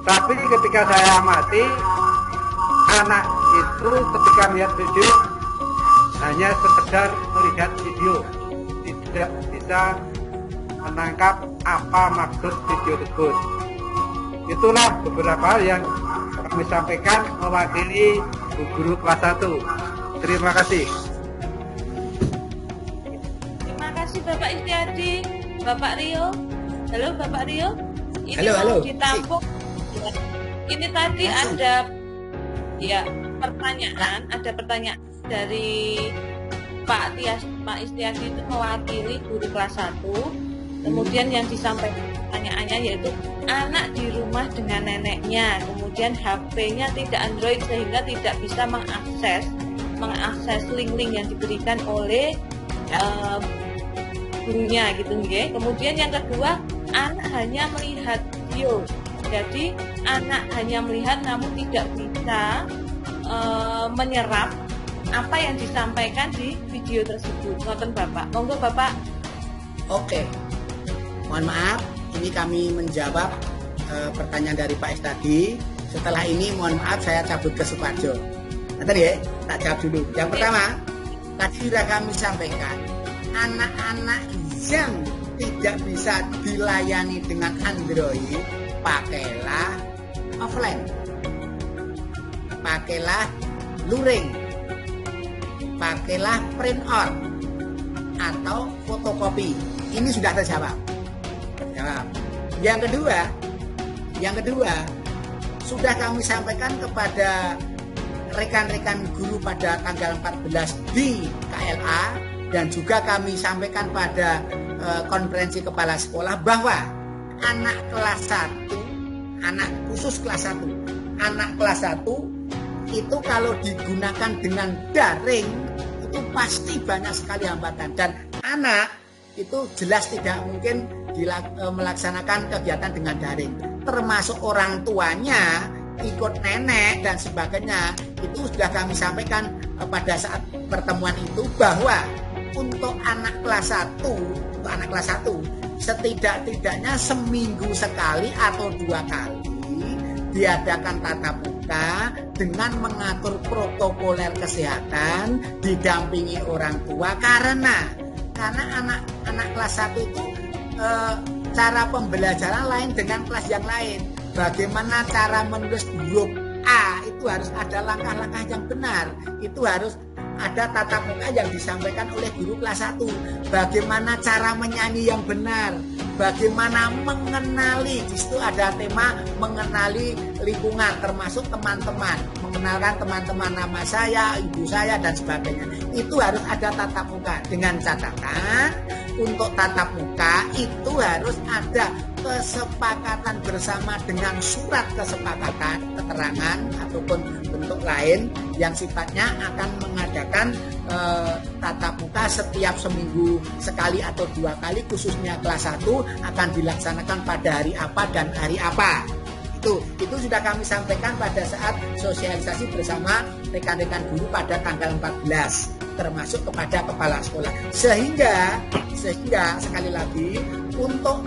Tapi ketika saya amati, anak itu ketika melihat video hanya sekedar melihat video, tidak bisa menangkap apa maksud video tersebut. Itulah beberapa hal yang kami sampaikan mewakili Bu Guru kelas 1. Terima kasih. Terima kasih Bapak Istiadi. Bapak Rio. Halo Bapak Rio. Ini Halo. Ditampung. Ini tadi ada ya ada pertanyaan dari Pak Istiadi itu mewakili guru kelas 1. Kemudian yang disampaikan pertanyaannya yaitu anak di rumah dengan neneknya, kemudian HP-nya tidak Android sehingga tidak bisa mengakses link-link yang diberikan oleh gurunya gitu nggih. Kemudian yang kedua, anak hanya melihat video. Jadi anak hanya melihat namun tidak bisa menyerap apa yang disampaikan di video tersebut. Ngoten Bapak. Monggo Bapak. Oke. Mohon maaf, ini kami menjawab pertanyaan dari Pak tadi. Setelah ini mohon maaf saya cabut ke Suparjo. Nanti ya, tak jawab dulu. Yang pertama, tadi sudah kami sampaikan, anak-anak yang tidak bisa dilayani dengan Android, pakailah offline. Pakailah luring. Pakailah print out atau fotokopi. Ini sudah terjawab. Yang kedua, sudah kami sampaikan kepada rekan-rekan guru pada tanggal 14 di KLA dan juga kami sampaikan pada konferensi kepala sekolah bahwa anak kelas 1, anak khusus kelas 1, anak kelas 1 itu kalau digunakan dengan daring itu pasti banyak sekali hambatan dan anak itu jelas tidak mungkin melaksanakan kegiatan dengan daring, termasuk orang tuanya ikut nenek dan sebagainya. Itu sudah kami sampaikan pada saat pertemuan itu bahwa untuk anak kelas 1 setidak-tidaknya seminggu sekali atau 2 kali diadakan tatap muka dengan mengatur protokoler kesehatan didampingi orang tua karena anak kelas 1 itu cara pembelajaran lain dengan kelas yang lain. Bagaimana cara menulis huruf A itu harus ada langkah-langkah yang benar. Itu harus ada tatap muka yang disampaikan oleh guru kelas 1. Bagaimana cara menyanyi yang benar. Bagaimana mengenali, di situ ada tema mengenali lingkungan termasuk teman-teman. Mengenalkan teman-teman nama saya, ibu saya dan sebagainya. Itu harus ada tatap muka dengan catatan untuk tatap muka itu harus ada kesepakatan bersama dengan surat kesepakatan, keterangan ataupun bentuk lain yang sifatnya akan mengadakan tatap muka setiap seminggu sekali atau 2 kali, khususnya kelas 1 akan dilaksanakan pada hari apa dan hari apa. Itu sudah kami sampaikan pada saat sosialisasi bersama rekan-rekan guru pada tanggal 14 termasuk kepada kepala sekolah. Sehingga sekali lagi untuk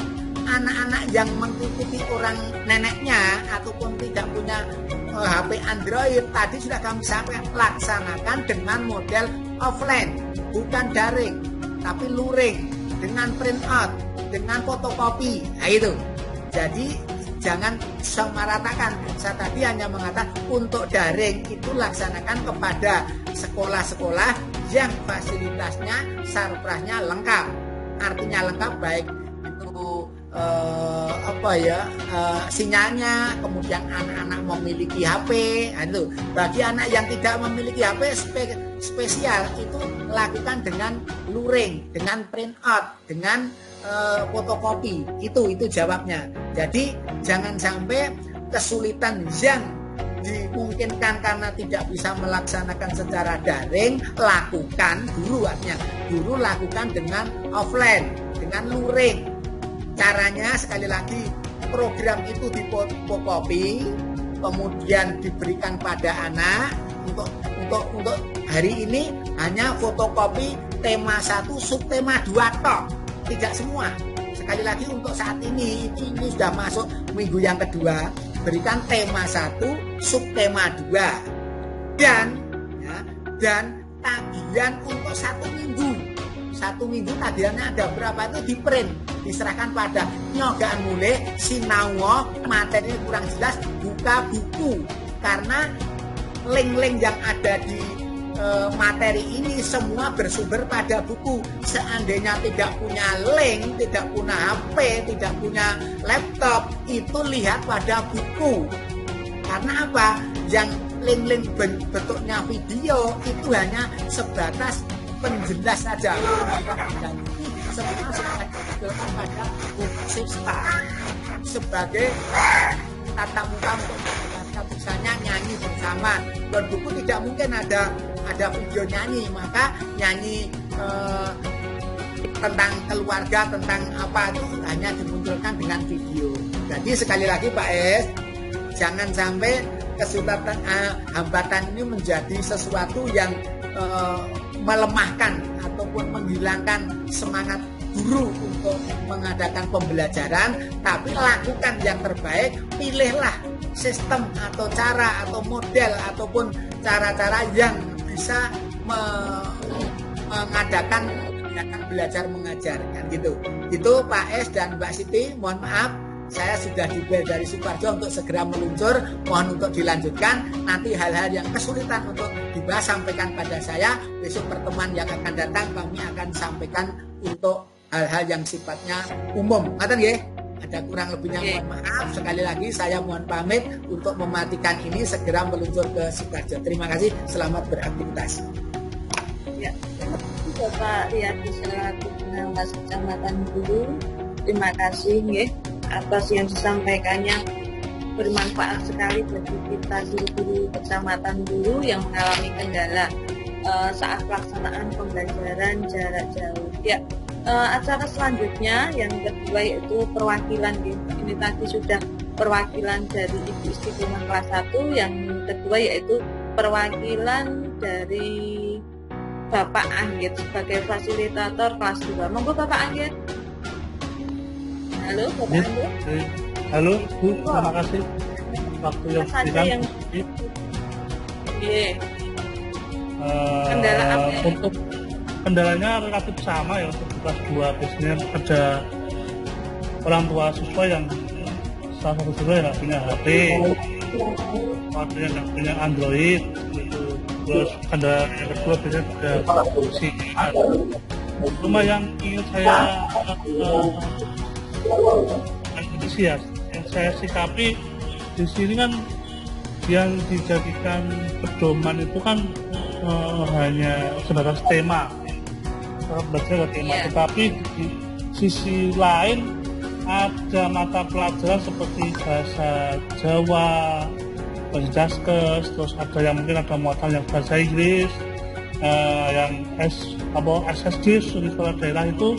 anak-anak yang mengikuti orang neneknya ataupun tidak punya HP Android tadi sudah kami sampaikan, laksanakan dengan model offline, bukan daring tapi luring, dengan print out, dengan fotokopi. Nah itu. Jadi jangan samaratakan. Saya tadi hanya mengatakan untuk daring itu laksanakan kepada sekolah-sekolah yang fasilitasnya, sarprasnya lengkap. Artinya lengkap baik itu sinyalnya, kemudian anak-anak memiliki HP. Nah, itu. Bagi anak yang tidak memiliki HP spesial itu lakukan dengan luring, dengan print out, dengan fotokopi. Itu jawabnya. Jadi jangan sampai kesulitan yang dimungkinkan karena tidak bisa melaksanakan secara daring, lakukan guru lakukan dengan offline, dengan luring. Caranya sekali lagi, program itu difotokopi kemudian diberikan pada anak untuk hari ini hanya fotokopi tema 1 subtema 2 tok, tidak semua. Sekali lagi untuk saat ini sudah masuk minggu yang kedua, berikan tema 1 subtema 2 dan tagihan untuk 1 minggu. 1 minggu tagihannya ada berapa itu di print, diserahkan pada nyogaan mulai sinau materi kurang jelas, buka buku karena link-link yang ada di materi ini semua bersumber pada buku. Seandainya tidak punya link, tidak punya HP, tidak punya laptop, itu lihat pada buku. Karena apa? Yang link-link bentuknya video itu hanya sebatas penjelas saja. Dan semua sudah dibetulkan pada buku Sista sebagai tatap muka untuk misalnya nyanyi bersama. Dan buku tidak mungkin ada video nyanyi, maka nyanyi tentang keluarga, tentang apa itu hanya dimunculkan dengan video. Jadi sekali lagi Pak Es, jangan sampai kesulitan hambatan ini menjadi sesuatu yang melemahkan ataupun menghilangkan semangat guru untuk mengadakan pembelajaran, tapi lakukan yang terbaik, pilihlah sistem atau cara atau model ataupun cara-cara yang bisa mengadakan kegiatan belajar mengajar kan gitu. Itu Pak Es dan Mbak Siti, mohon maaf saya sudah juga dari Sukoharjo untuk segera meluncur, mohon untuk dilanjutkan. Nanti hal-hal yang kesulitan untuk dibahas sampaikan pada saya. Besok pertemuan yang akan datang kami akan sampaikan untuk hal-hal yang sifatnya umum. Ngaten nggih? Ada kurang lebihnya mohon maaf. Sekali lagi saya mohon pamit untuk mematikan ini, segera meluncur ke Sukoharjo. Terima kasih, selamat beraktivitas. Ya, Bapak Riyadi selaku pengawas Kecamatan Gulu, terima kasih nggih atas yang disampaikannya, bermanfaat sekali bagi kita guru-guru Kecamatan Gulu yang mengalami kendala saat pelaksanaan pembelajaran jarak jauh. Ya, acara selanjutnya yang kedua yaitu perwakilan. Ini tadi sudah perwakilan dari Ibu Istiqomah kelas 1, yang kedua yaitu perwakilan dari Bapak Anggit sebagai fasilitator kelas 2. Monggo Bapak Anggit. Halo Bapak Anggit. Halo Bu, terima kasih waktu yang diberikan. Kendala apa? Untuk kendalanya relatif sama ya, untuk kelas 2 biasanya ada orang tua siswa yang salah satu siswa yang nggak punya HP, ada yang nggak punya Android gitu. Terus kendala yang kedua biasanya ada fungsi. Cuma yang ingin saya yang saya sikapi di sini kan yang dijadikan pedoman itu kan hanya sebatas tema, belajar tema. Tetapi di sisi lain ada mata pelajaran seperti bahasa Jawa, bahasa Jaskes, terus ada yang mungkin ada muatan yang bahasa Inggris, yang SSD studi sekolah daerah itu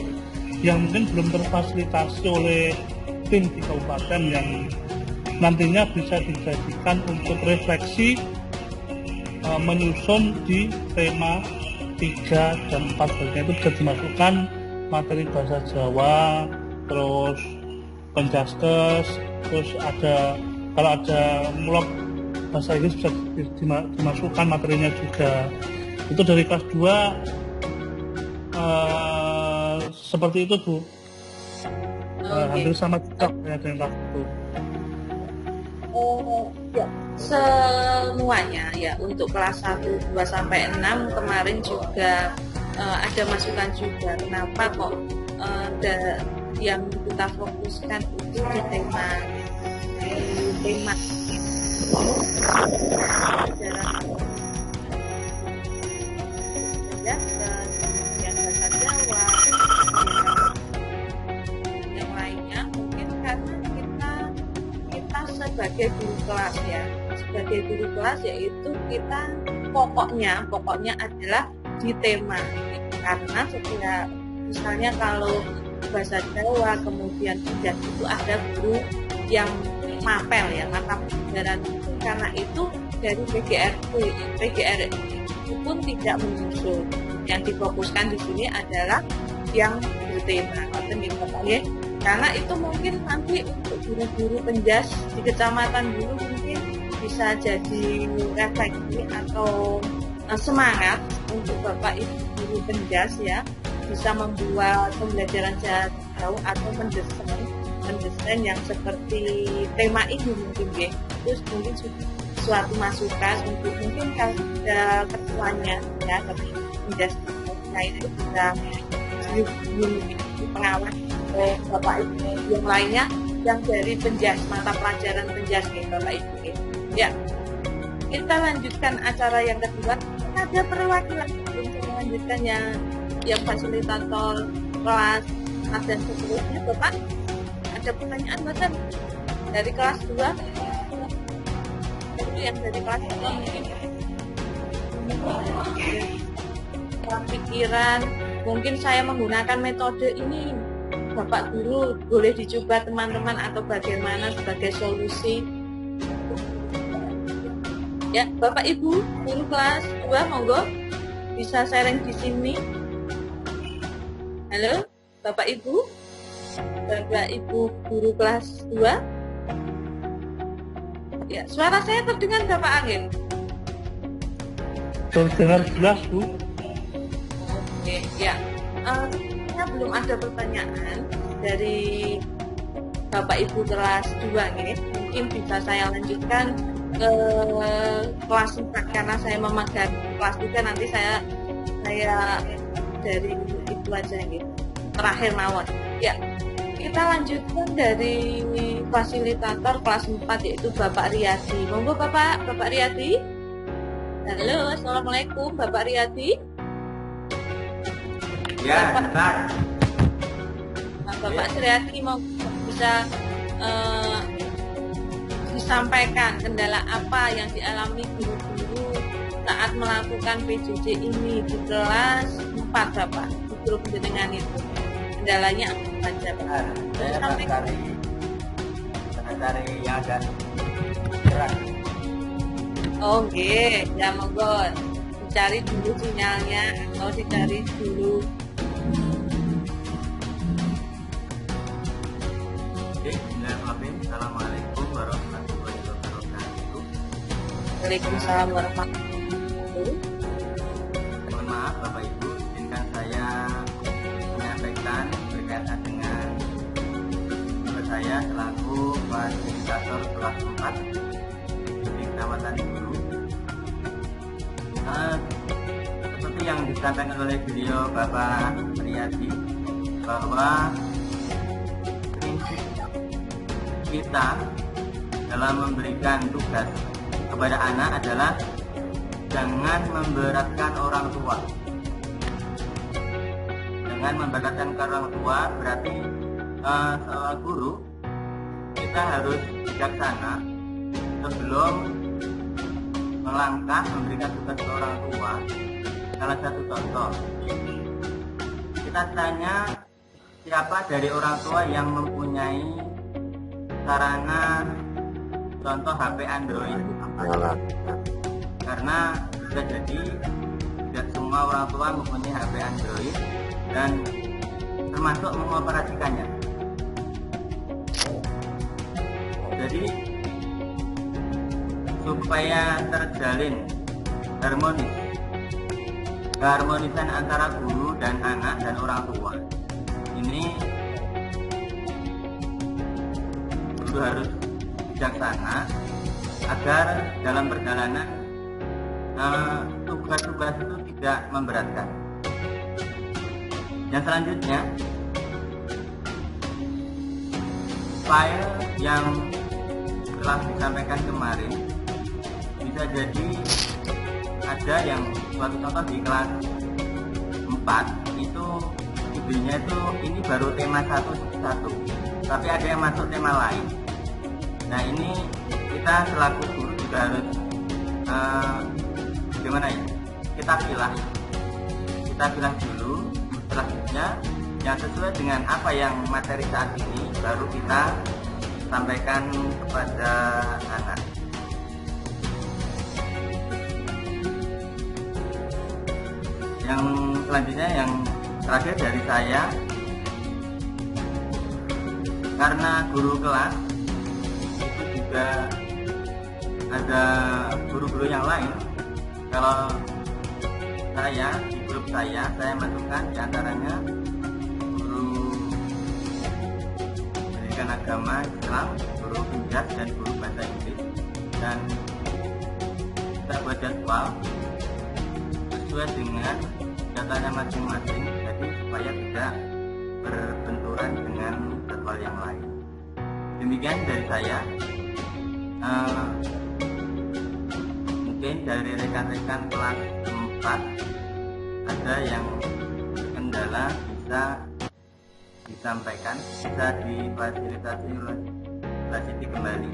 yang mungkin belum terfasilitasi oleh tim di kabupaten, yang nantinya bisa dijadikan untuk refleksi menyusun di tema 3 dan 4 bagian itu bisa dimasukkan materi bahasa Jawa, terus penjaskes, terus ada kalau ada mulok bahasa Inggris bisa dimasukkan materinya juga. Itu dari kelas 2 seperti itu Bu. Hampir sama juga ya dengan kelas 1. Ya, semuanya ya untuk kelas 1, 2 sampai 6 kemarin juga ada masukan juga. Kenapa kok yang kita fokuskan itu di tema pelajaran yang bahasa Jawa, yang lainnya mungkin karena kita sebagai guru kelas ya, sebagai guru kelas yaitu kita pokoknya adalah di tema. Karena setiap misalnya kalau bahasa Jawa kemudian tidak itu ada guru yang mapel ya, mata pelajaran itu, karena itu dari PGRI itu pun tidak menyusul. Yang difokuskan di sini adalah yang bertema, karena itu mungkin nanti untuk guru-guru penjas di kecamatan dulu mungkin bisa jadi refleksi atau semangat untuk Bapak Ibu guru penjas ya, bisa membuat pembelajaran jarak jauh atau mendesain yang seperti tema ini mungkin ya. Terus mungkin suatu masukan untuk mungkin kalau ada ketuanya ya, tapi penjas lain itu bisa pengawas Bapak Ibu yang lainnya yang dari penjas, mata pelajaran penjas nih Bapak Ibu ya. kita lanjutkan acara yang kedua. Ada perwakilan sebelum saya melanjutkan yang fasilitator kelas dan seterusnya, Bapak. Ada pertanyaan buatan dari kelas 2? Itu yang dari kelas 2 mungkin pikiran, mungkin saya menggunakan metode ini, Bapak Guru boleh dicoba teman-teman, atau bagaimana sebagai solusi. Ya, Bapak Ibu guru kelas 2 monggo bisa sharing di sini. Halo Bapak Ibu guru kelas 2. Ya, suara saya terdengar Bapak Angin? Terdengar jelas, Bu. Oke, ya. Saya belum ada pertanyaan dari Bapak Ibu kelas 2 nih. Mungkin bisa saya lanjutkan ke kelas 4 karena saya memegang kelas 3, nanti saya dari itu aja gitu. Terakhir mawon. Ya. Kita lanjutkan dari fasilitator kelas 4 yaitu Bapak Riyadi. Monggo Bapak Riyadi. Halo, Assalamualaikum Bapak Riyadi. Ya, Bapak Riyadi mau bisa disampaikan kendala apa yang dialami guru-guru saat melakukan PJJ ini di kelas 4 Bapak, di grup jenengan itu. Kendalanya apa saja Pak? Saya cari yang agak berat. Oke, ya monggo dicari dulu sinyalnya atau dicari dulu. Oke, Assalamualaikum warahmatullahi wabarakatuh. Waalaikumsalam warahmatullahi wabarakatuh. Mohon maaf Bapak Ibu, izinkan saya menyampaikan berkaitan dengan tugas saya selaku fasilitator kelas 4 di Kecamatan Guru. Seperti yang disampaikan oleh beliau Bapak Riyadi, bahwa prinsip kita dalam memberikan tugas kepada anak adalah jangan memberatkan orang tua. Dengan memberatkan ke orang tua berarti seorang guru kita harus bijaksana sebelum melangkah memberikan tugas ke orang tua. Salah satu contoh, kita tanya siapa dari orang tua yang mempunyai sarana contoh HP Android, karena bisa jadi tidak semua orang tua mempunyai HP Android dan termasuk mengoperasikannya. Jadi supaya terjalin keharmonisan antara guru dan anak dan orang tua, ini guru harus bijaksana agar dalam perjalanan tugas-tugas itu tidak memberatkan. Yang selanjutnya, file yang telah disampaikan kemarin bisa jadi ada yang suatu contoh di kelas 4 itu idenya itu ini baru tema 1 tapi ada yang masuk tema lain. Nah ini kita selaku guru juga harus gimana ya, kita pilah dulu selanjutnya yang sesuai dengan apa yang materi saat ini baru kita sampaikan kepada anak. Yang selanjutnya, yang terakhir dari saya, karena guru kelas itu juga ada guru-guru yang lain. Kalau saya di grup saya masukkan diantaranya guru pendidikan agama Islam, guru penjas dan guru bahasa Inggris, dan kita buat jadwal sesuai dengan datanya masing-masing, jadi supaya tidak berbenturan dengan jadwal yang lain. Demikian dari saya. mungkin dari rekan-rekan kelas 4 ada yang kendala bisa disampaikan, bisa difasilitasi oleh Mbak Siti kembali.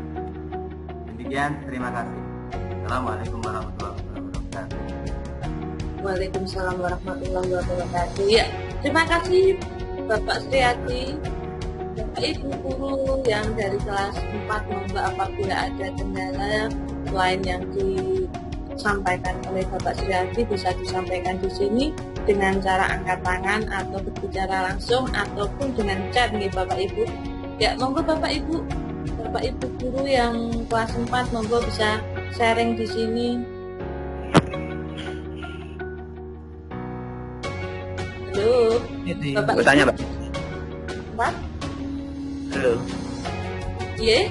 Demikian, terima kasih. Assalamualaikum warahmatullahi wabarakatuh. Waalaikumsalam warahmatullahi wabarakatuh. Ya, terima kasih Bapak Sriati, Bapak Ibu guru yang dari kelas 4. Monggo apabila ada kendala lain yang disampaikan oleh Bapak Sriati bisa disampaikan di sini dengan cara angkat tangan atau berbicara langsung ataupun dengan chat nih Bapak Ibu. Ya, monggo Bapak Ibu guru yang kelas 4 monggo bisa sharing di sini. Halo. Bapak Ibu. Tanya, Pak. Pak? Halo. Iya.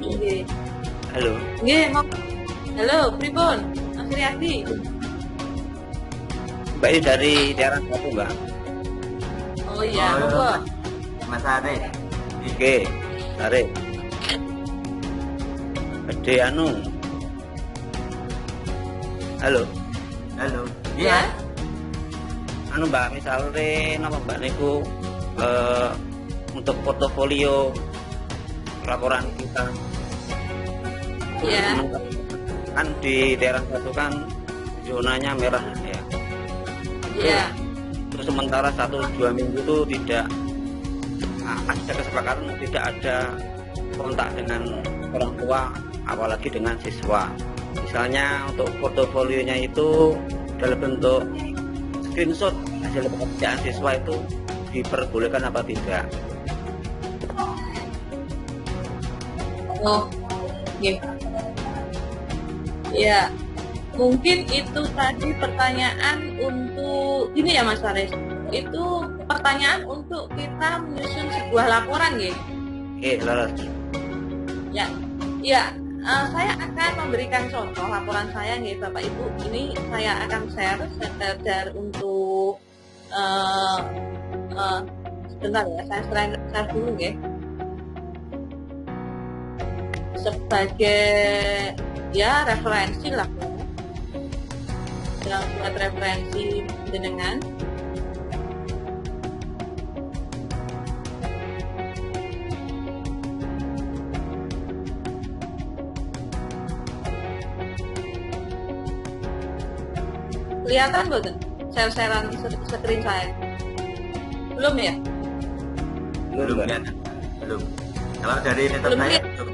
Iya. Halo. Iya, halo, pripun? Mas Riyadi. Mbak ini dari daerah satu, Mbak. Oh iya, monggo. Mas Arif. Oke, tarik. Gede anu. Halo. Halo. Ya. Anu Mbak, misalnya nama Mbak niku untuk portofolio laporan kita. Ya. Kan di daerah satu kan zonanya merah ya. Ya. Terus sementara 1-2 minggu itu tidak ada kesepakatan, tidak ada kontak dengan orang tua, apalagi dengan siswa. Misalnya untuk portofolionya itu dalam bentuk screenshot hasil pekerjaan siswa itu diperbolehkan apa tidak? Oh, iya. Ya, mungkin itu tadi pertanyaan untuk ini ya Mas Faris. Itu pertanyaan untuk kita menyusun sebuah laporan ya. Laras. Ya, ya. Saya akan memberikan contoh laporan saya nih Bapak Ibu. Ini saya akan share untuk sebentar ya, saya share dulu ya. Sebagai ya referensi lah ya, buat referensi jenengan. Kelihatan boten share-sharean screen saya? Belum ya? Belum kelihatan. Belum. Kalau dari laptop saya belum.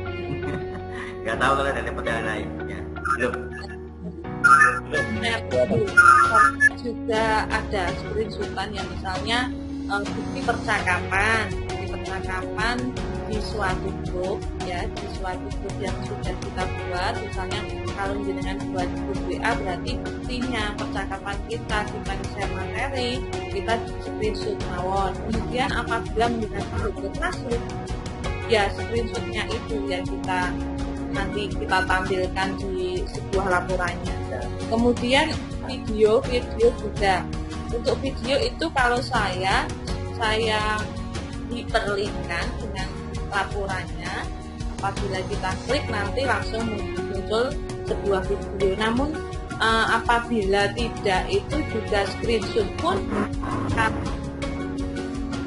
Nggak tahu kalau dari laptop yang lain. Ya. Belum. Juga ada screenshotan yang misalnya bukti percakapan di suatu grup ya, di suatu grup yang sudah kita buat. Misalnya kalau jenengan buat grup WA berarti buktinya percakapan kita share materi, kita screenshot mawon. Kemudian apabila menggunakan Google Classroom ya screenshotnya itu yang kita nanti kita tampilkan di sebuah laporannya. Kemudian video juga. Untuk video itu kalau saya diperlinkkan dengan laporannya. Apabila kita klik nanti langsung muncul sebuah video. Namun apabila tidak itu juga screenshot pun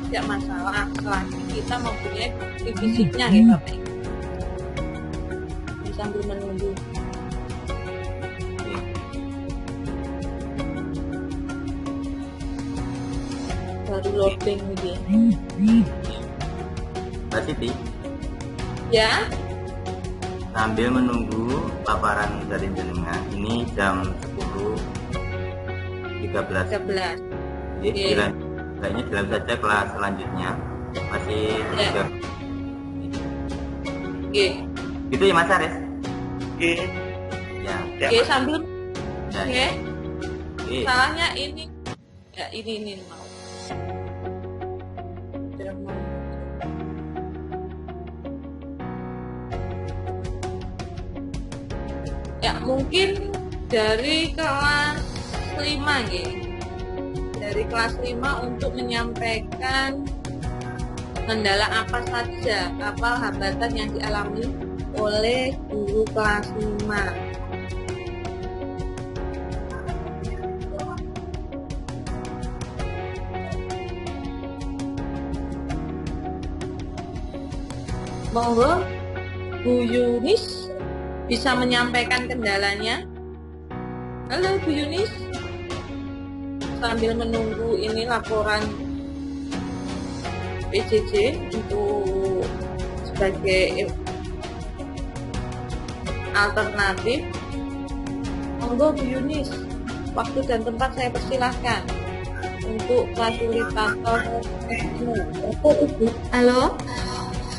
tidak masalah selagi kita mempunyai bukti fisiknya ya Bapak Ibu. Sambil menunggu. Baru loading ini. Mbak Siti. Ya. Sambil menunggu paparan dari jenengan, ini jam 10.13. Jadi kayaknya jalan saja kelas selanjutnya. Masih ya. Oke. Gitu ya Mas Aris? Ya. Oke, sambil ya. Oke. Salahnya ini ya ini mau. Ya, mungkin dari kelas 5 gitu. Dari kelas 5 untuk menyampaikan kendala apa saja, apa hambatan yang dialami oleh guru kelas 5. Monggo Bu Yunis bisa menyampaikan kendalanya. Halo Bu Yunis, sambil menunggu ini laporan PJJ untuk sebagai alternatif. Monggo Bu Yunis, waktu dan tempat saya persilahkan untuk fasilitator. Halo,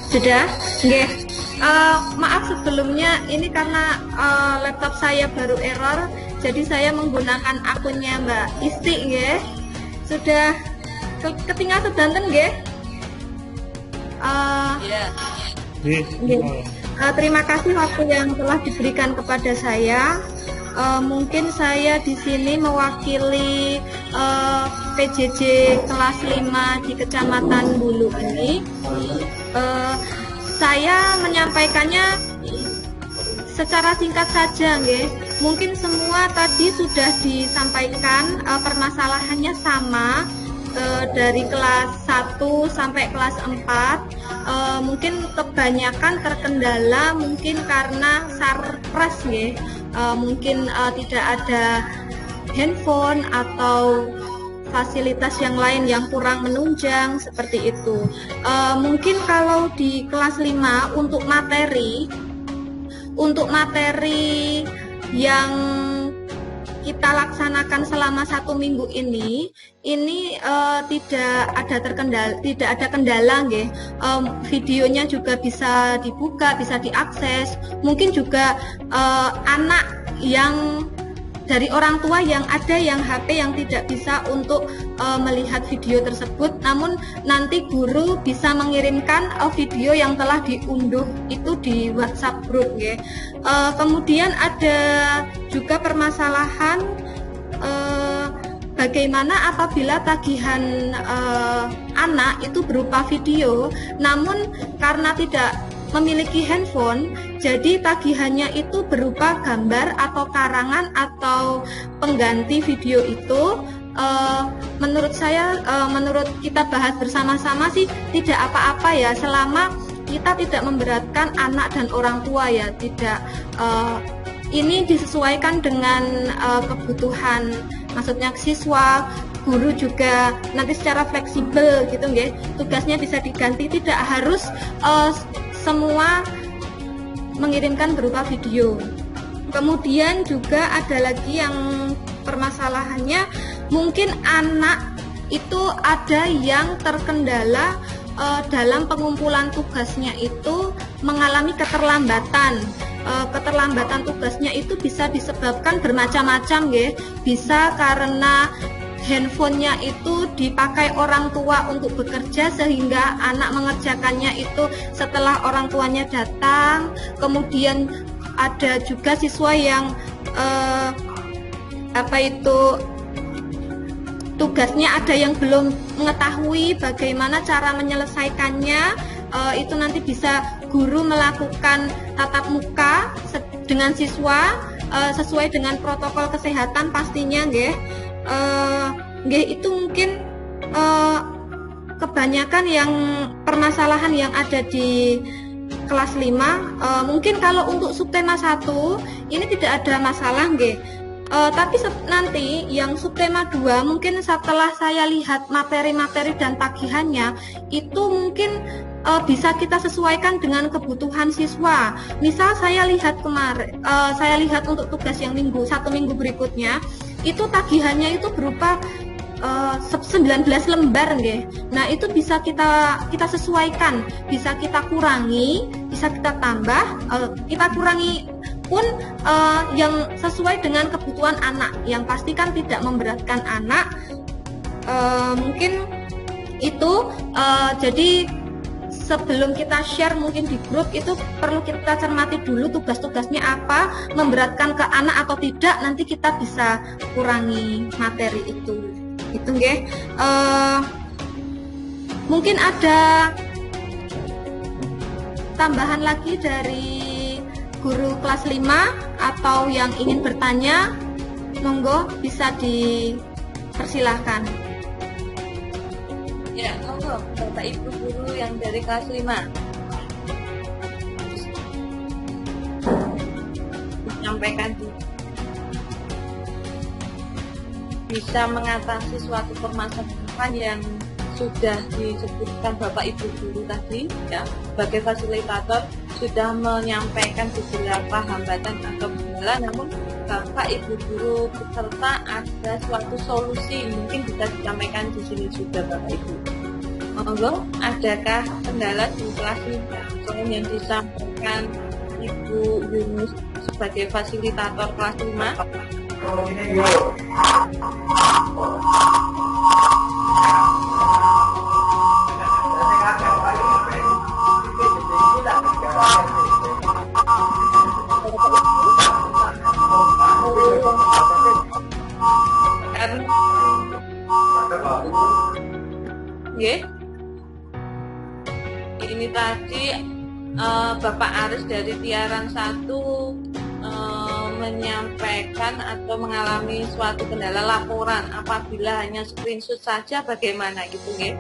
sudah? Nggih. Maaf sebelumnya, ini karena laptop saya baru error, jadi saya menggunakan akunnya Mbak Isti, nggih. Sudah ketinggal sedanten, nggih. Terima kasih waktu yang telah diberikan kepada saya. Mungkin saya di sini mewakili PJJ kelas 5 di Kecamatan Bulu ini. Saya menyampaikannya secara singkat saja, nggih. Mungkin semua tadi sudah disampaikan, permasalahannya sama dari kelas 1 sampai kelas 4. Mungkin kebanyakan terkendala mungkin karena sarpras, nggih. Mungkin tidak ada handphone atau fasilitas yang lain yang kurang menunjang seperti itu. Mungkin kalau di kelas 5 untuk materi yang kita laksanakan selama 1 minggu ini tidak ada kendala, nggih. Videonya juga bisa dibuka, bisa diakses. Mungkin juga anak yang dari orang tua yang ada yang HP yang tidak bisa untuk melihat video tersebut, namun nanti guru bisa mengirimkan video yang telah diunduh itu di WhatsApp group, ya. Kemudian ada juga permasalahan bagaimana apabila tagihan anak itu berupa video, namun karena tidak memiliki handphone, jadi tagihannya itu berupa gambar atau karangan atau pengganti video itu. Menurut saya, menurut kita bahas bersama-sama sih tidak apa-apa ya, selama kita tidak memberatkan anak dan orang tua ya. Tidak, ini disesuaikan dengan kebutuhan, maksudnya siswa. Guru juga nanti secara fleksibel gitu, nggih. Tugasnya bisa diganti, tidak harus semua mengirimkan berupa video. Kemudian juga ada lagi yang permasalahannya, mungkin anak itu ada yang terkendala dalam pengumpulan tugasnya itu mengalami keterlambatan. Keterlambatan tugasnya itu bisa disebabkan bermacam-macam, nggih. Bisa karena handphonenya itu dipakai orang tua untuk bekerja sehingga anak mengerjakannya itu setelah orang tuanya datang. Kemudian ada juga siswa yang tugasnya ada yang belum mengetahui bagaimana cara menyelesaikannya. Itu nanti bisa guru melakukan tatap muka dengan siswa sesuai dengan protokol kesehatan pastinya, nggih. Itu mungkin kebanyakan yang permasalahan yang ada di kelas 5. Mungkin kalau untuk subtema 1 ini tidak ada masalah, nggih. Tapi nanti yang subtema 2 mungkin setelah saya lihat materi-materi dan tagihannya itu mungkin bisa kita sesuaikan dengan kebutuhan siswa. Misal saya lihat kemarin, saya lihat untuk tugas yang 1 minggu berikutnya itu tagihannya itu berupa 19 lembar, nggih. Nah, itu bisa kita sesuaikan, bisa kita kurangi, bisa kita tambah, kita kurangi pun yang sesuai dengan kebutuhan anak, yang pasti kan tidak memberatkan anak. Mungkin itu jadi sebelum kita share mungkin di grup itu perlu kita cermati dulu tugas-tugasnya apa, memberatkan ke anak atau tidak, nanti kita bisa kurangi materi itu. Itu, nggih. Mungkin ada tambahan lagi dari guru kelas 5 atau yang ingin bertanya, monggo bisa dipersilahkan. Ya, monggo Bapak Ibu guru yang dari kelas 5. Menyampaikan bisa mengatasi suatu permasalahan yang sudah disebutkan Bapak Ibu guru tadi ya, sebagai fasilitator sudah menyampaikan beberapa hambatan atau kendala, namun Bapak Ibu guru peserta ada suatu solusi mungkin bisa disampaikan di sini juga Bapak Ibu. Monggo, adakah kendala di kelas ini yang disampaikan Ibu Yunus sebagai fasilitator kelas 5? Ini tadi Bapak Aris dari Tiaran 1 menyampaikan atau mengalami suatu kendala laporan apabila hanya screenshot saja bagaimana gitu ya.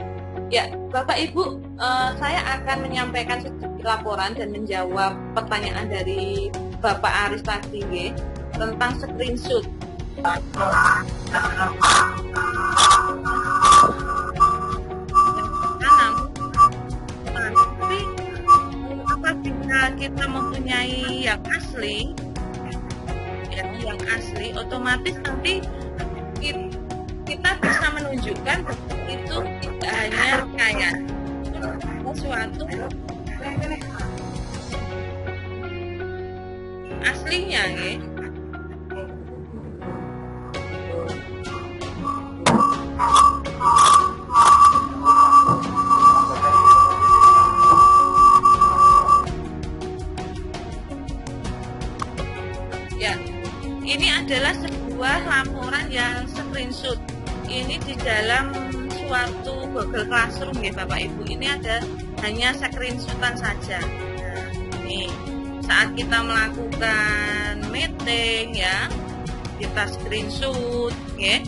Ya, Bapak Ibu, saya akan menyampaikan sedikit laporan dan menjawab pertanyaan dari Bapak Aris tadi ya, tentang screenshot. Apabila kita mempunyai yang asli, otomatis nanti kita bisa menunjukkan bahwa itu tidak hanya rekayasa, sesuatu aslinya ya. Ya, ini adalah sebuah laporan yang screenshot. Ini di dalam suatu Google Classroom ya Bapak Ibu. Ini ada hanya screenshotan saja. Nah, ini saat kita melakukan meeting ya, kita screenshot ya.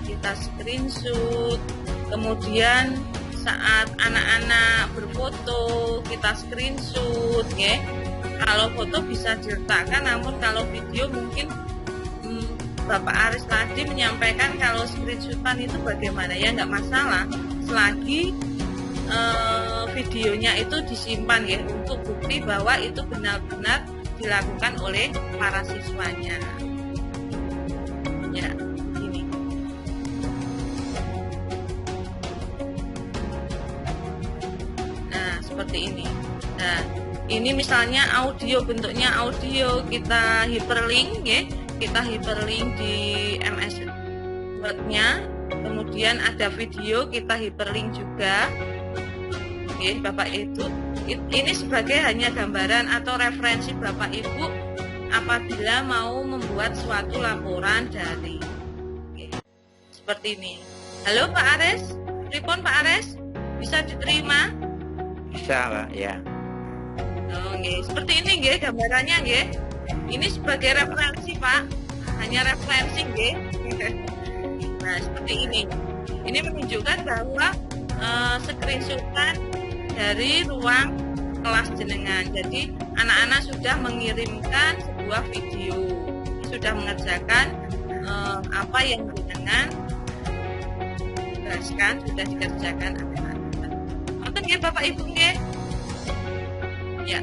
Kita screenshot. Kemudian saat anak-anak berfoto, kita screenshot ya. Kalau foto bisa diletakkan, namun kalau video mungkin Bapak Aris tadi menyampaikan kalau screenshotan itu bagaimana ya, nggak masalah selagi videonya itu disimpan ya untuk bukti bahwa itu benar-benar dilakukan oleh para siswanya. Ya, ini. Nah, seperti ini. Nah, ini misalnya audio, bentuknya audio, kita hyperlink ya, kita hyperlink di MS Word-nya, kemudian ada video, kita hyperlink juga ya Bapak Ibu. Ini sebagai hanya gambaran atau referensi Bapak Ibu apabila mau membuat suatu laporan dari ya, seperti ini. Halo Pak Ares, telepon Pak Ares, bisa diterima? Bisa Pak, ya. Seperti ini nggih gambarannya nggih. Ini sebagai referensi Pak, hanya referensi nggih. Nah seperti ini. Ini menunjukkan bahwa screenshotan dari ruang kelas jenengan. Jadi anak-anak sudah mengirimkan sebuah video, sudah mengerjakan apa yang jenengan jelaskan, sudah dikerjakan anak-anak. Oke nggih Bapak Ibu nggih. Ya,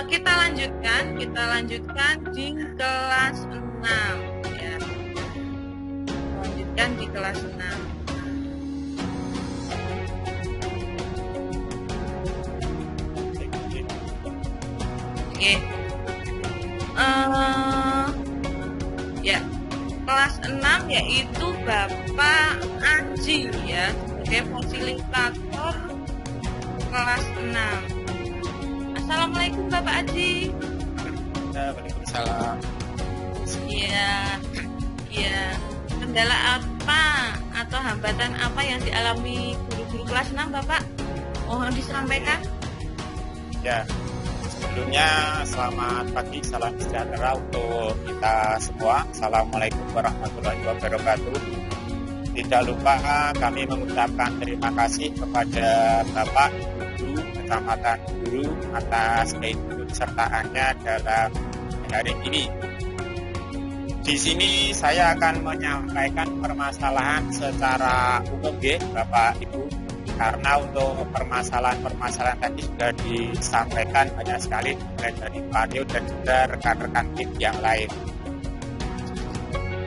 kita lanjutkan di kelas 6 ya. Lanjutkan di kelas 6. Oke. Ya, kelas 6 yaitu Bapak Anji ya, sebagai fasilitator kelas 6. Assalamualaikum Bapak Aji. Waalaikumsalam. Iya, kendala apa atau hambatan apa yang dialami guru-guru kelas 6 Bapak? Mohon disampaikan. Ya, Sebelumnya selamat pagi, salam sejahtera untuk kita semua. Assalamualaikum warahmatullahi wabarakatuh. Tidak lupa kami mengucapkan terima kasih kepada Bapak Guru, Kecamatan Guru atas keikutsertaannya dalam hari ini. Di sini saya akan menyampaikan permasalahan secara umum ya, Bapak Ibu. Karena untuk permasalahan tadi sudah disampaikan banyak sekali mulai dari Pak Rio dan juga rekan-rekan tim yang lain.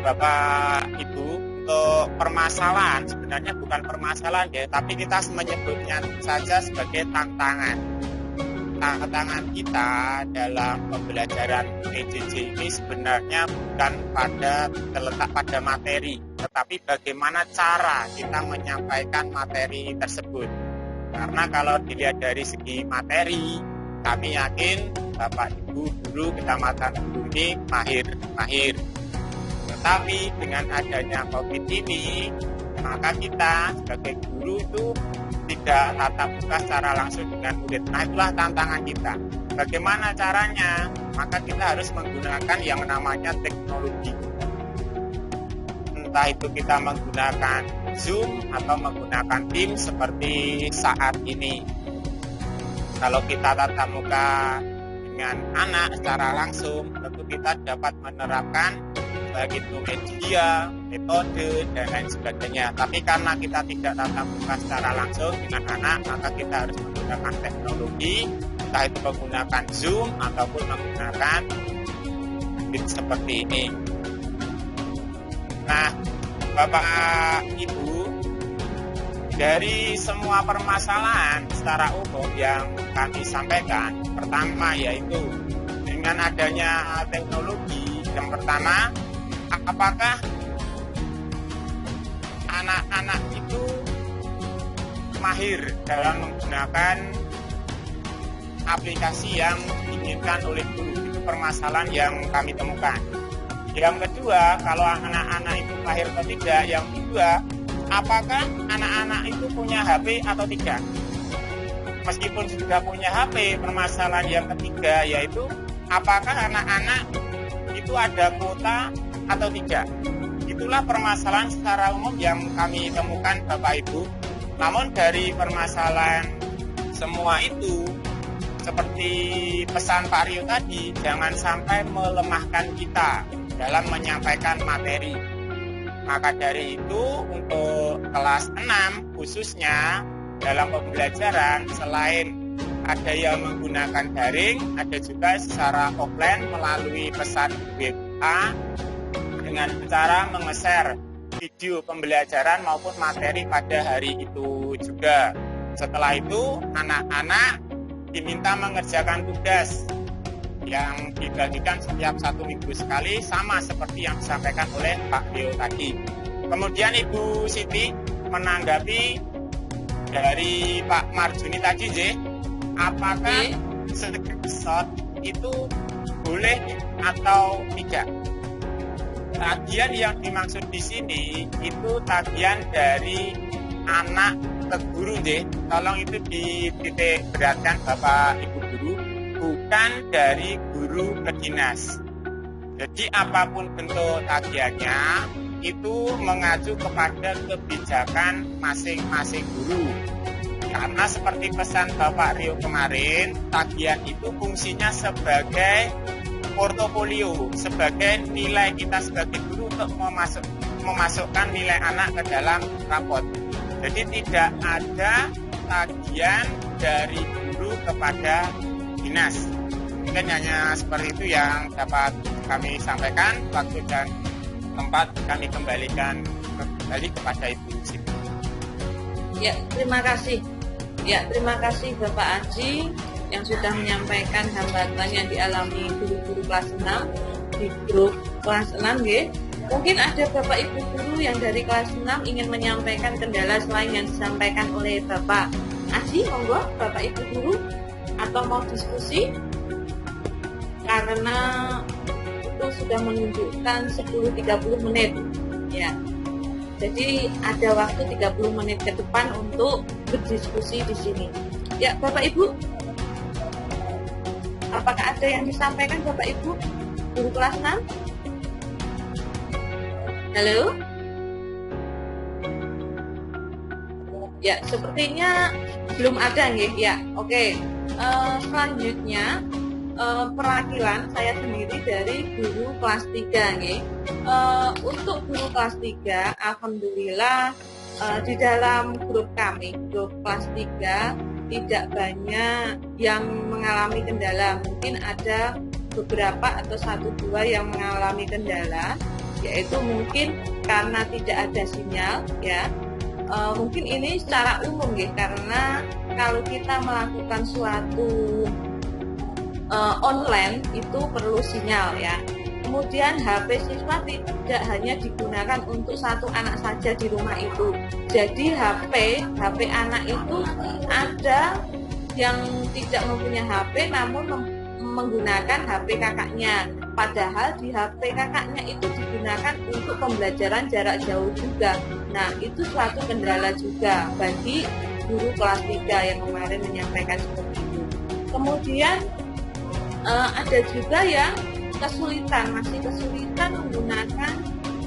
Bapak Ibu, untuk permasalahan sebenarnya bukan permasalahan ya, tapi kita menyebutnya saja sebagai tantangan. Tantangan kita dalam pembelajaran PJJ ini sebenarnya bukan terletak pada materi, tetapi bagaimana cara kita menyampaikan materi tersebut. Karena kalau dilihat dari segi materi, kami yakin Bapak Ibu Guru Kecamatan Guru ini mahir. Tetapi dengan adanya COVID ini, maka kita sebagai guru itu tidak tatap muka secara langsung dengan murid. Nah, itulah tantangan kita. Bagaimana caranya? Maka kita harus menggunakan yang namanya teknologi. Entah itu kita menggunakan Zoom atau menggunakan Teams seperti saat ini. Kalau kita tatap muka dengan anak secara langsung, tentu kita dapat menerapkan baik itu media, metode, dan lain sebagainya. Tapi karena kita tidak tatap muka secara langsung dengan anak, maka kita harus menggunakan teknologi, entah itu menggunakan Zoom ataupun menggunakan Meet seperti ini. Nah, Bapak Ibu, dari semua permasalahan secara umum yang kami sampaikan, pertama yaitu dengan adanya teknologi, yang pertama, apakah anak-anak itu mahir dalam menggunakan aplikasi yang diinginkan oleh guru? Itu permasalahan yang kami temukan. Yang kedua, kalau anak-anak itu mahir atau tidak. Yang kedua, apakah anak-anak itu punya HP atau tidak? Meskipun sudah punya HP, permasalahan yang ketiga yaitu apakah anak-anak itu ada kuota atau tidak. Itulah permasalahan secara umum yang kami temukan Bapak Ibu. Namun dari permasalahan semua itu, seperti pesan Pak Rio tadi, jangan sampai melemahkan kita dalam menyampaikan materi. Maka dari itu untuk kelas 6 khususnya dalam pembelajaran, selain ada yang menggunakan daring, ada juga secara offline melalui pesan WA dengan cara menge-share video pembelajaran maupun materi pada hari itu juga. Setelah itu anak-anak diminta mengerjakan tugas yang dibagikan setiap 1 minggu sekali, sama seperti yang disampaikan oleh Pak Rio tadi. Kemudian Ibu Siti menanggapi dari Pak Marjuni tadi, apakah screenshot itu boleh atau tidak? Tagihan yang dimaksud di sini itu tagihan dari anak ke guru, tolong itu dititik beratkan Bapak Ibu guru, bukan dari guru ke dinas. Jadi apapun bentuk tagihannya itu mengacu kepada kebijakan masing-masing guru. Karena seperti pesan Bapak Rio kemarin, tagihan itu fungsinya sebagai portofolio, sebagai nilai kita sebagai guru untuk memasukkan nilai anak ke dalam rapot. Jadi tidak ada tagihan dari guru kepada dinas. Mungkin hanya seperti itu yang dapat kami sampaikan. Waktu dan tempat kami kembalikan kembali kepada Ibu Siti. Ya, terima kasih. Ya, terima kasih Bapak Aji yang sudah menyampaikan hambatan yang dialami guru-guru kelas 6 di grup kelas 6 ya. Mungkin ada Bapak Ibu guru yang dari kelas 6 ingin menyampaikan kendala selain yang disampaikan oleh Bapak Aji, monggo Bapak Ibu guru, atau mau diskusi karena itu sudah menunjukkan 10-30 menit ya. Jadi ada waktu 30 menit ke depan untuk berdiskusi di sini. Ya, Bapak Ibu. Apakah ada yang disampaikan Bapak Ibu guru kelas 6? Halo? Ya, sepertinya belum ada nih. Ya, oke. Selanjutnya perwakilan saya sendiri dari guru kelas 3 nih. Untuk guru kelas 3, alhamdulillah di dalam grup kami, grup kelas 3 tidak banyak yang mengalami kendala. Mungkin ada beberapa atau 1-2 yang mengalami kendala, yaitu mungkin karena tidak ada sinyal ya. Mungkin ini secara umum ya, karena kalau kita melakukan suatu online itu perlu sinyal ya. Kemudian HP siswa tidak hanya digunakan untuk satu anak saja di rumah itu. Jadi HP anak itu ada yang tidak mempunyai HP namun menggunakan HP kakaknya. Padahal di HP kakaknya itu digunakan untuk pembelajaran jarak jauh juga. Nah, itu suatu kendala juga bagi guru kelas 3 yang kemarin menyampaikan seperti itu. Kemudian ada juga yang masih kesulitan menggunakan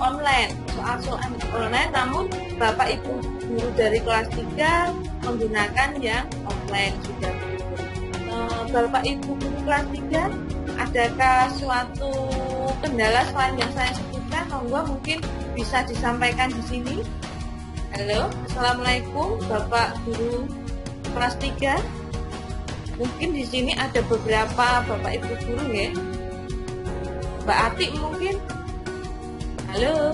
online, soal-soal online, namun Bapak Ibu guru dari kelas 3 menggunakan yang offline juga. Bapak Ibu guru kelas 3, adakah suatu kendala selain yang saya sebutkan? Monggo mungkin bisa disampaikan di sini. Halo, Assalamualaikum Bapak guru kelas 3. Mungkin di sini ada beberapa Bapak Ibu guru ya. Mbak Atik mungkin. Halo.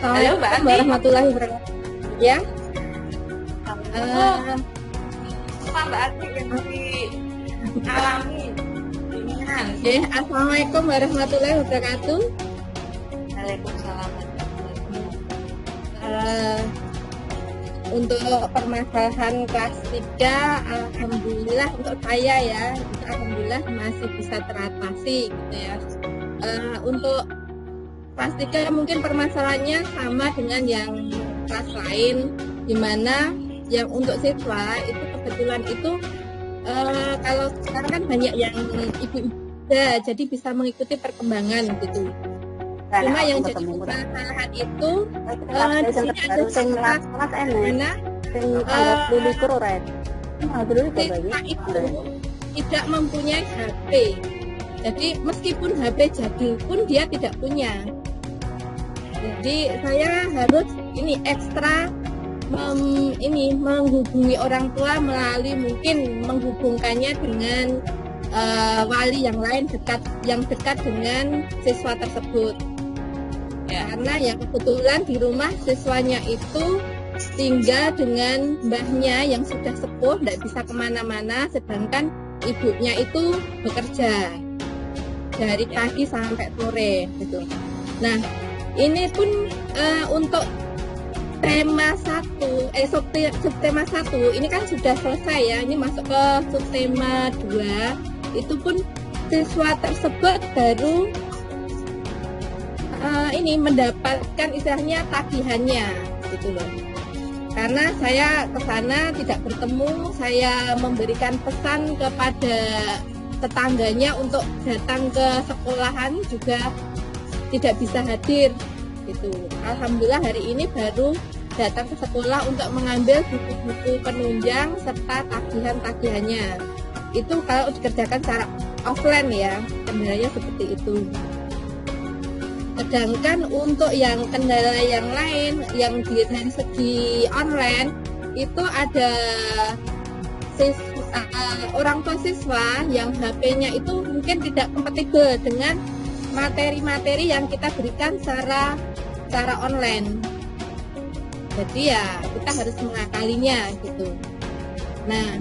Halo Mbak Atik. Warahmatullahi wabarakatuh. Ya. Apa Mbak Atik yang dialami? Ya, Assalamualaikum warahmatullahi wabarakatuh. Waalaikumsalam. Untuk permasalahan kelas 3, alhamdulillah untuk saya ya, alhamdulillah masih bisa teratasi gitu ya. Untuk kelas 3 mungkin permasalahannya sama dengan yang kelas lain, di mana yang untuk siswa itu kebetulan itu kalau sekarang kan banyak yang ibu-ibu jadi bisa mengikuti perkembangan gitu. Cuma yang jadi permasalahan itu di sini ada siswa itu tidak mempunyai HP. Jadi meskipun HP jadul pun dia tidak punya. Jadi saya harus ini ekstra menghubungi orang tua melalui mungkin menghubungkannya dengan wali yang lain yang dekat dengan siswa tersebut. Ya, karena yang kebetulan di rumah siswanya itu tinggal dengan mbahnya yang sudah sepuh, tidak bisa kemana-mana, sedangkan ibunya itu bekerja dari pagi sampai sore gitu. Nah, ini pun untuk tema 1, subtema 1 ini kan sudah selesai ya, ini masuk ke subtema 2, itu pun siswa tersebut baru ini mendapatkan istilahnya tagihannya gitu loh. Karena saya ke sana tidak bertemu, saya memberikan pesan kepada tetangganya untuk datang ke sekolahan juga tidak bisa hadir gitu. Alhamdulillah hari ini baru datang ke sekolah untuk mengambil buku-buku penunjang serta tagihan-tagihannya. Itu kalau dikerjakan secara offline ya, kendalanya seperti itu. Sedangkan untuk yang kendala yang lain yang dari segi online itu ada orang tua siswa yang HP-nya itu mungkin tidak kompatibel dengan materi-materi yang kita berikan secara online. Jadi ya kita harus mengakalinya gitu. Nah,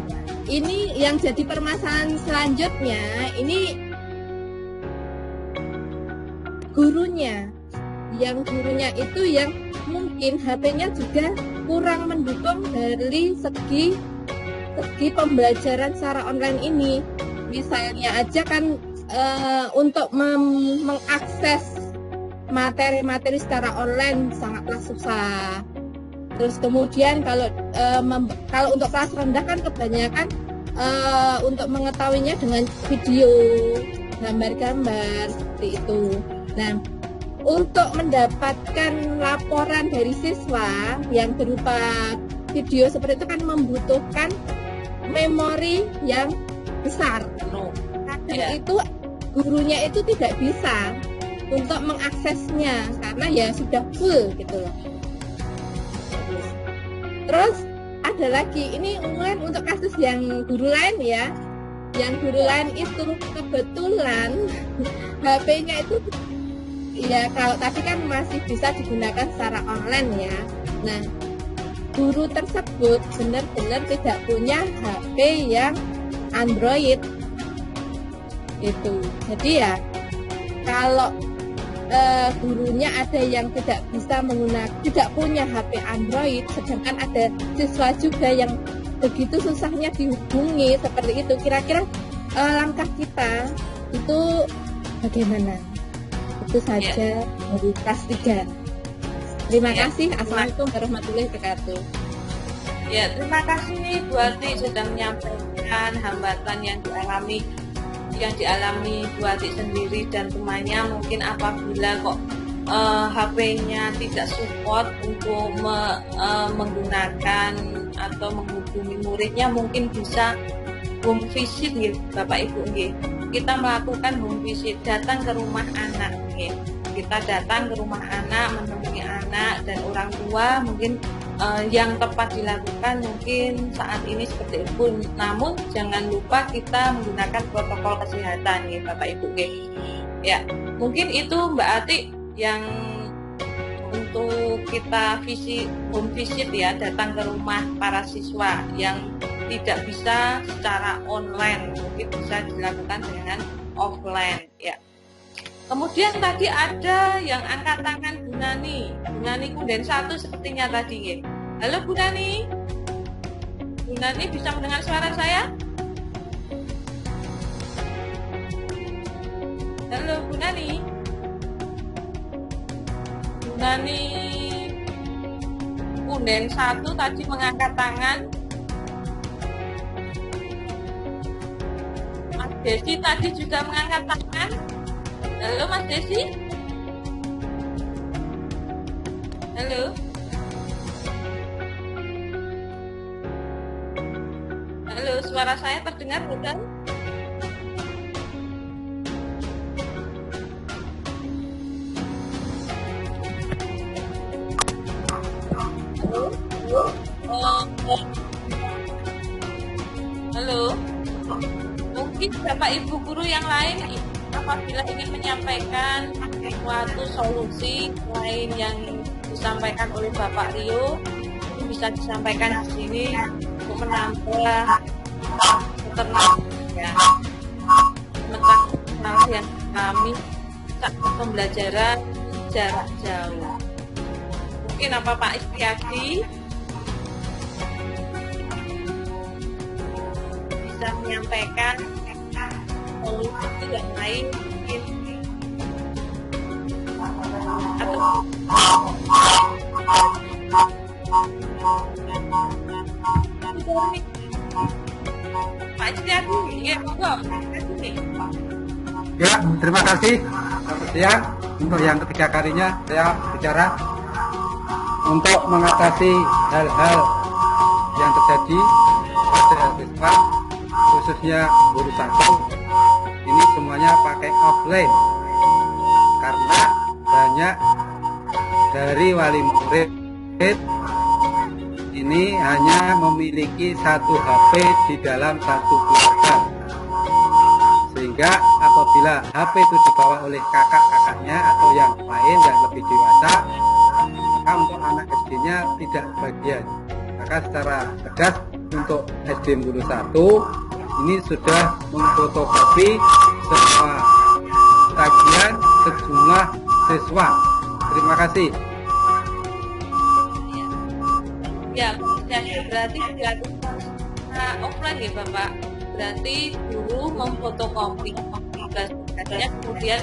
ini yang jadi permasalahan selanjutnya ini gurunya itu yang mungkin HP-nya juga kurang mendukung dari segi pembelajaran secara online ini. Misalnya aja kan untuk mengakses materi-materi secara online sangatlah susah. Terus kemudian kalau untuk kelas rendah kan kebanyakan untuk mengetahuinya dengan video, gambar-gambar seperti itu. Nah, untuk mendapatkan laporan dari siswa yang berupa video seperti itu kan membutuhkan memori yang besar. Kadang itu gurunya itu tidak bisa untuk mengaksesnya karena ya sudah full gitu loh. Terus ada lagi, ini umumnya untuk kasus yang guru lain ya. Yang guru lain itu kebetulan HP-nya itu ya kalau tadi kan masih bisa digunakan secara online ya. Nah, guru tersebut benar-benar tidak punya HP yang Android itu. Jadi ya kalau gurunya ada yang tidak punya HP Android, sedangkan ada siswa juga yang begitu susahnya dihubungi seperti itu, kira-kira langkah kita itu bagaimana? Itu saja dari kelas 3. Terima kasih. Assalamualaikum warahmatullahi wabarakatuh. Ya, terima kasih Bu Ati sudah menyampaikan hambatan yang dialami Bu Ati sendiri dan temannya. Mungkin apabila kok HP-nya tidak support untuk menggunakan atau menghubungi muridnya, mungkin bisa home visit gitu, Bapak Ibu nggih. Kita melakukan home visit, datang ke rumah anak nggih. Kita datang ke rumah anak, menemui anak dan orang tua. Mungkin yang tepat dilakukan mungkin saat ini seperti itu. Namun jangan lupa kita menggunakan protokol kesehatan ya Bapak Ibu. Ya, mungkin itu Mbak Ati yang untuk kita home visit ya, datang ke rumah para siswa yang tidak bisa secara online, mungkin bisa dilakukan dengan offline ya. Kemudian tadi ada yang angkat tangan Bu Nani Kunden 1 sepertinya tadi ya. Halo Bu Nani bisa mendengar suara saya? Halo Bu Nani Kunden 1 tadi mengangkat tangan. Mas Desi tadi juga mengangkat tangan. Halo Mas Desi. Halo. Halo, suara saya terdengar bukan? Halo. Mungkin Bapak Ibu guru yang lain apabila ingin menyampaikan suatu solusi lain yang disampaikan oleh Bapak Rio, bisa disampaikan di sini untuk menambah keterangan yang kami saat pembelajaran jarak jauh. Mungkin apa Pak Istiadi bisa menyampaikan solusi yang lain mungkin atau Pak Istiadi ya monggo. Ya, terima kasih. Selamat siang. Untuk yang ketiga kalinya saya bicara untuk mengatasi hal-hal yang terjadi pada siswa, khususnya guru 1. Ini semuanya pakai offline karena banyak dari wali murid ini hanya memiliki satu HP di dalam satu keluarga, sehingga apabila HP itu dibawa oleh kakak-kakaknya atau yang lain yang lebih dewasa, maka untuk anak SD-nya tidak bagian. Maka secara tegas untuk SDM Guru 1 ini sudah memfotokopi semua tagihan sejumlah siswa. Terima kasih. Ya, berarti dilakukan offline ya Bapak. Berarti guru memfotokopi tugasnya kemudian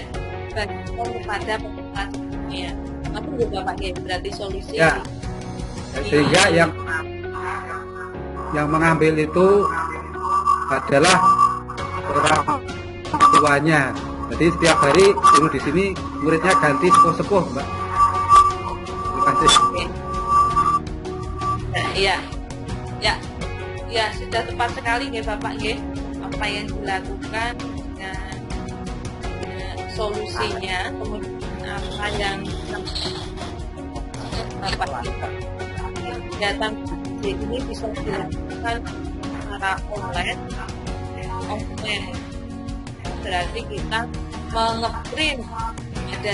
bagikan kepada peserta. Tapi ya Bapak ya berarti solusi. Ya. sehingga yang mengambil itu adalah orang tuanya. Jadi setiap hari guru di sini muridnya ganti sepuh-sepuh, Mbak. Terima kasih. Ya, sudah tepat sekali nggih Bapak nggih. Apa yang dilakukan dengan solusinya, kemudian apa yang Bapak kegiatan ini bisa dilakukan secara online. Berarti kita mengeprint ada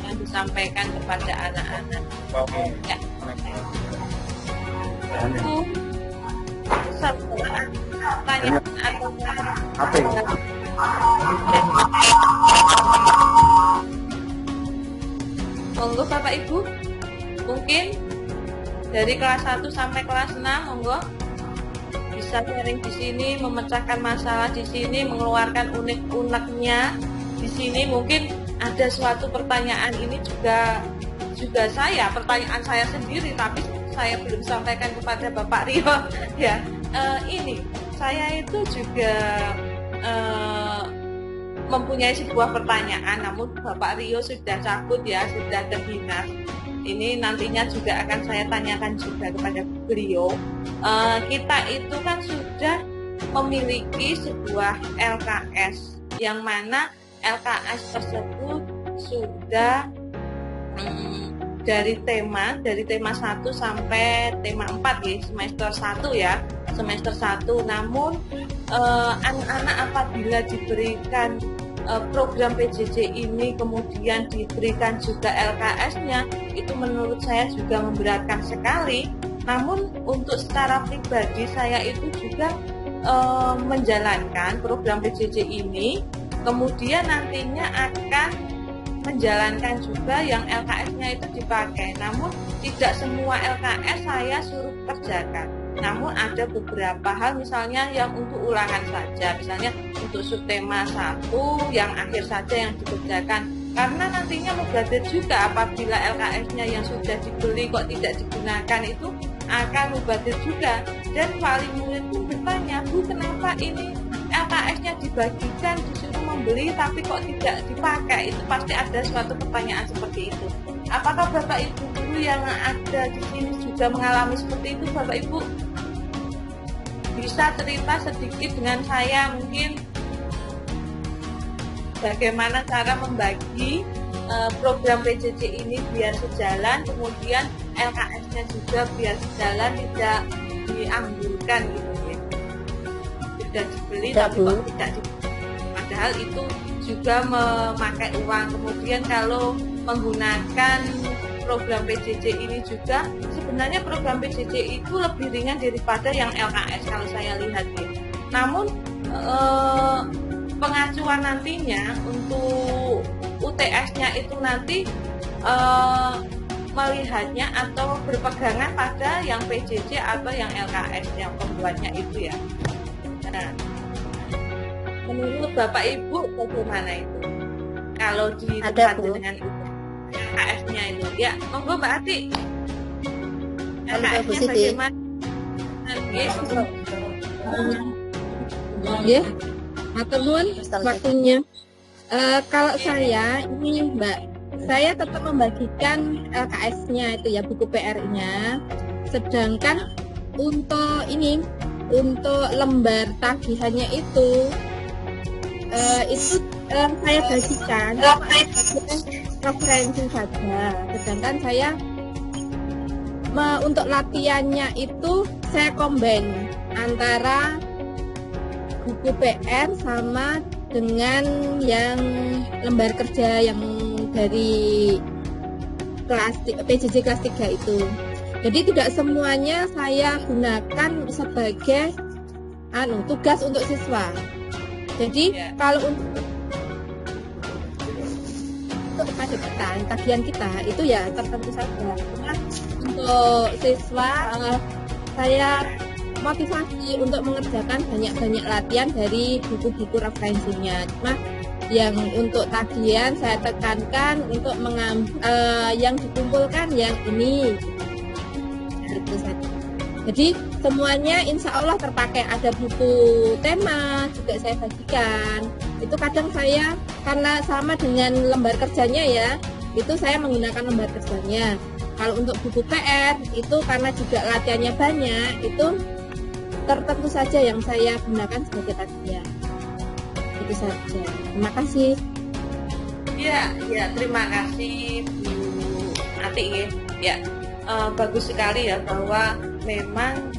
yang disampaikan kepada anak-anak. Ya. Itu setelah pertanyaan atau monggo Bapak Ibu, mungkin dari kelas 1 sampai kelas 6 monggo bisa sharing di sini, memecahkan masalah di sini, mengeluarkan unek-uneknya di sini. Mungkin ada suatu pertanyaan ini juga pertanyaan saya sendiri, tapi saya belum sampaikan kepada Bapak Rio. Ya, ini saya itu juga mempunyai sebuah pertanyaan, namun Bapak Rio sudah cabut ya, sudah terdinas. Ini nantinya juga akan saya tanyakan juga kepada beliau. Kita itu kan sudah memiliki sebuah LKS, yang mana LKS tersebut sudah dari tema 1 sampai tema 4 ya, semester 1 ya, semester 1. Namun anak-anak apabila diberikan program PJJ ini kemudian diberikan juga LKS-nya, itu menurut saya juga memberatkan sekali. Namun untuk secara pribadi saya itu juga menjalankan program PJJ ini, kemudian nantinya akan menjalankan juga yang LKS-nya itu dipakai. Namun tidak semua LKS saya suruh kerjakan. Namun ada beberapa hal misalnya yang untuk ulangan saja, misalnya untuk subtema 1 yang akhir saja yang dikerjakan. Karena nantinya mubazir juga apabila LKS-nya yang sudah dibeli kok tidak digunakan, itu akan mubazir juga. Dan wali murid pun bertanya, Bu, kenapa ini LKS-nya dibagikan, disuruh membeli tapi kok tidak dipakai? Itu pasti ada suatu pertanyaan seperti itu. Apakah Bapak Ibu guru yang ada di sini juga mengalami seperti itu? Bapak Ibu bisa cerita sedikit dengan saya mungkin bagaimana cara membagi program PJJ ini biar sejalan, kemudian LKS-nya juga biar sejalan, tidak diambilkan gitu ya. Sudah dibeli tapi kok tidak dibeli. Padahal itu juga memakai uang. Kemudian kalau menggunakan program PJJ ini juga, sebenarnya program PJJ itu lebih ringan daripada yang LKS kalau saya lihat ya. Namun pengacuan nantinya untuk UTS-nya itu nanti melihatnya atau berpegangan pada yang PJJ atau yang LKS yang pembuatnya itu ya. Nah, menurut Bapak Ibu bagaimana itu? Kalau di tempat dengan LKS-nya itu, ya monggo Mbak Ati. LKS-nya bagaimana? Ya, matur nuwun waktunya. Kalau saya ini Mbak, saya tetap membagikan LKS-nya itu ya, buku PR-nya. Sedangkan untuk lembar tagihannya itu saya bagikan referensi saja. Sedangkan saya untuk latihannya itu saya combine antara buku PR sama dengan yang lembar kerja yang dari kelas PJJ kelas 3 itu. Jadi tidak semuanya saya gunakan sebagai tugas untuk siswa. Jadi kalau untuk tagihan kita itu ya tertentu saja. Cuma untuk siswa saya motivasi untuk mengerjakan banyak-banyak latihan dari buku-buku referensinya. Cuma yang untuk tagihan saya tekankan untuk yang dikumpulkan yang ini. itu saja. Jadi semuanya insya Allah terpakai. Ada buku tema juga saya bagikan. Itu kadang saya karena sama dengan lembar kerjanya ya, itu saya menggunakan lembar kerjanya. Kalau untuk buku PR itu karena juga latihannya banyak, itu tertentu saja yang saya gunakan sebagai kajian. Itu saja. Terima kasih. Ya, terima kasih Bu Ati ya. Bagus sekali ya bahwa memang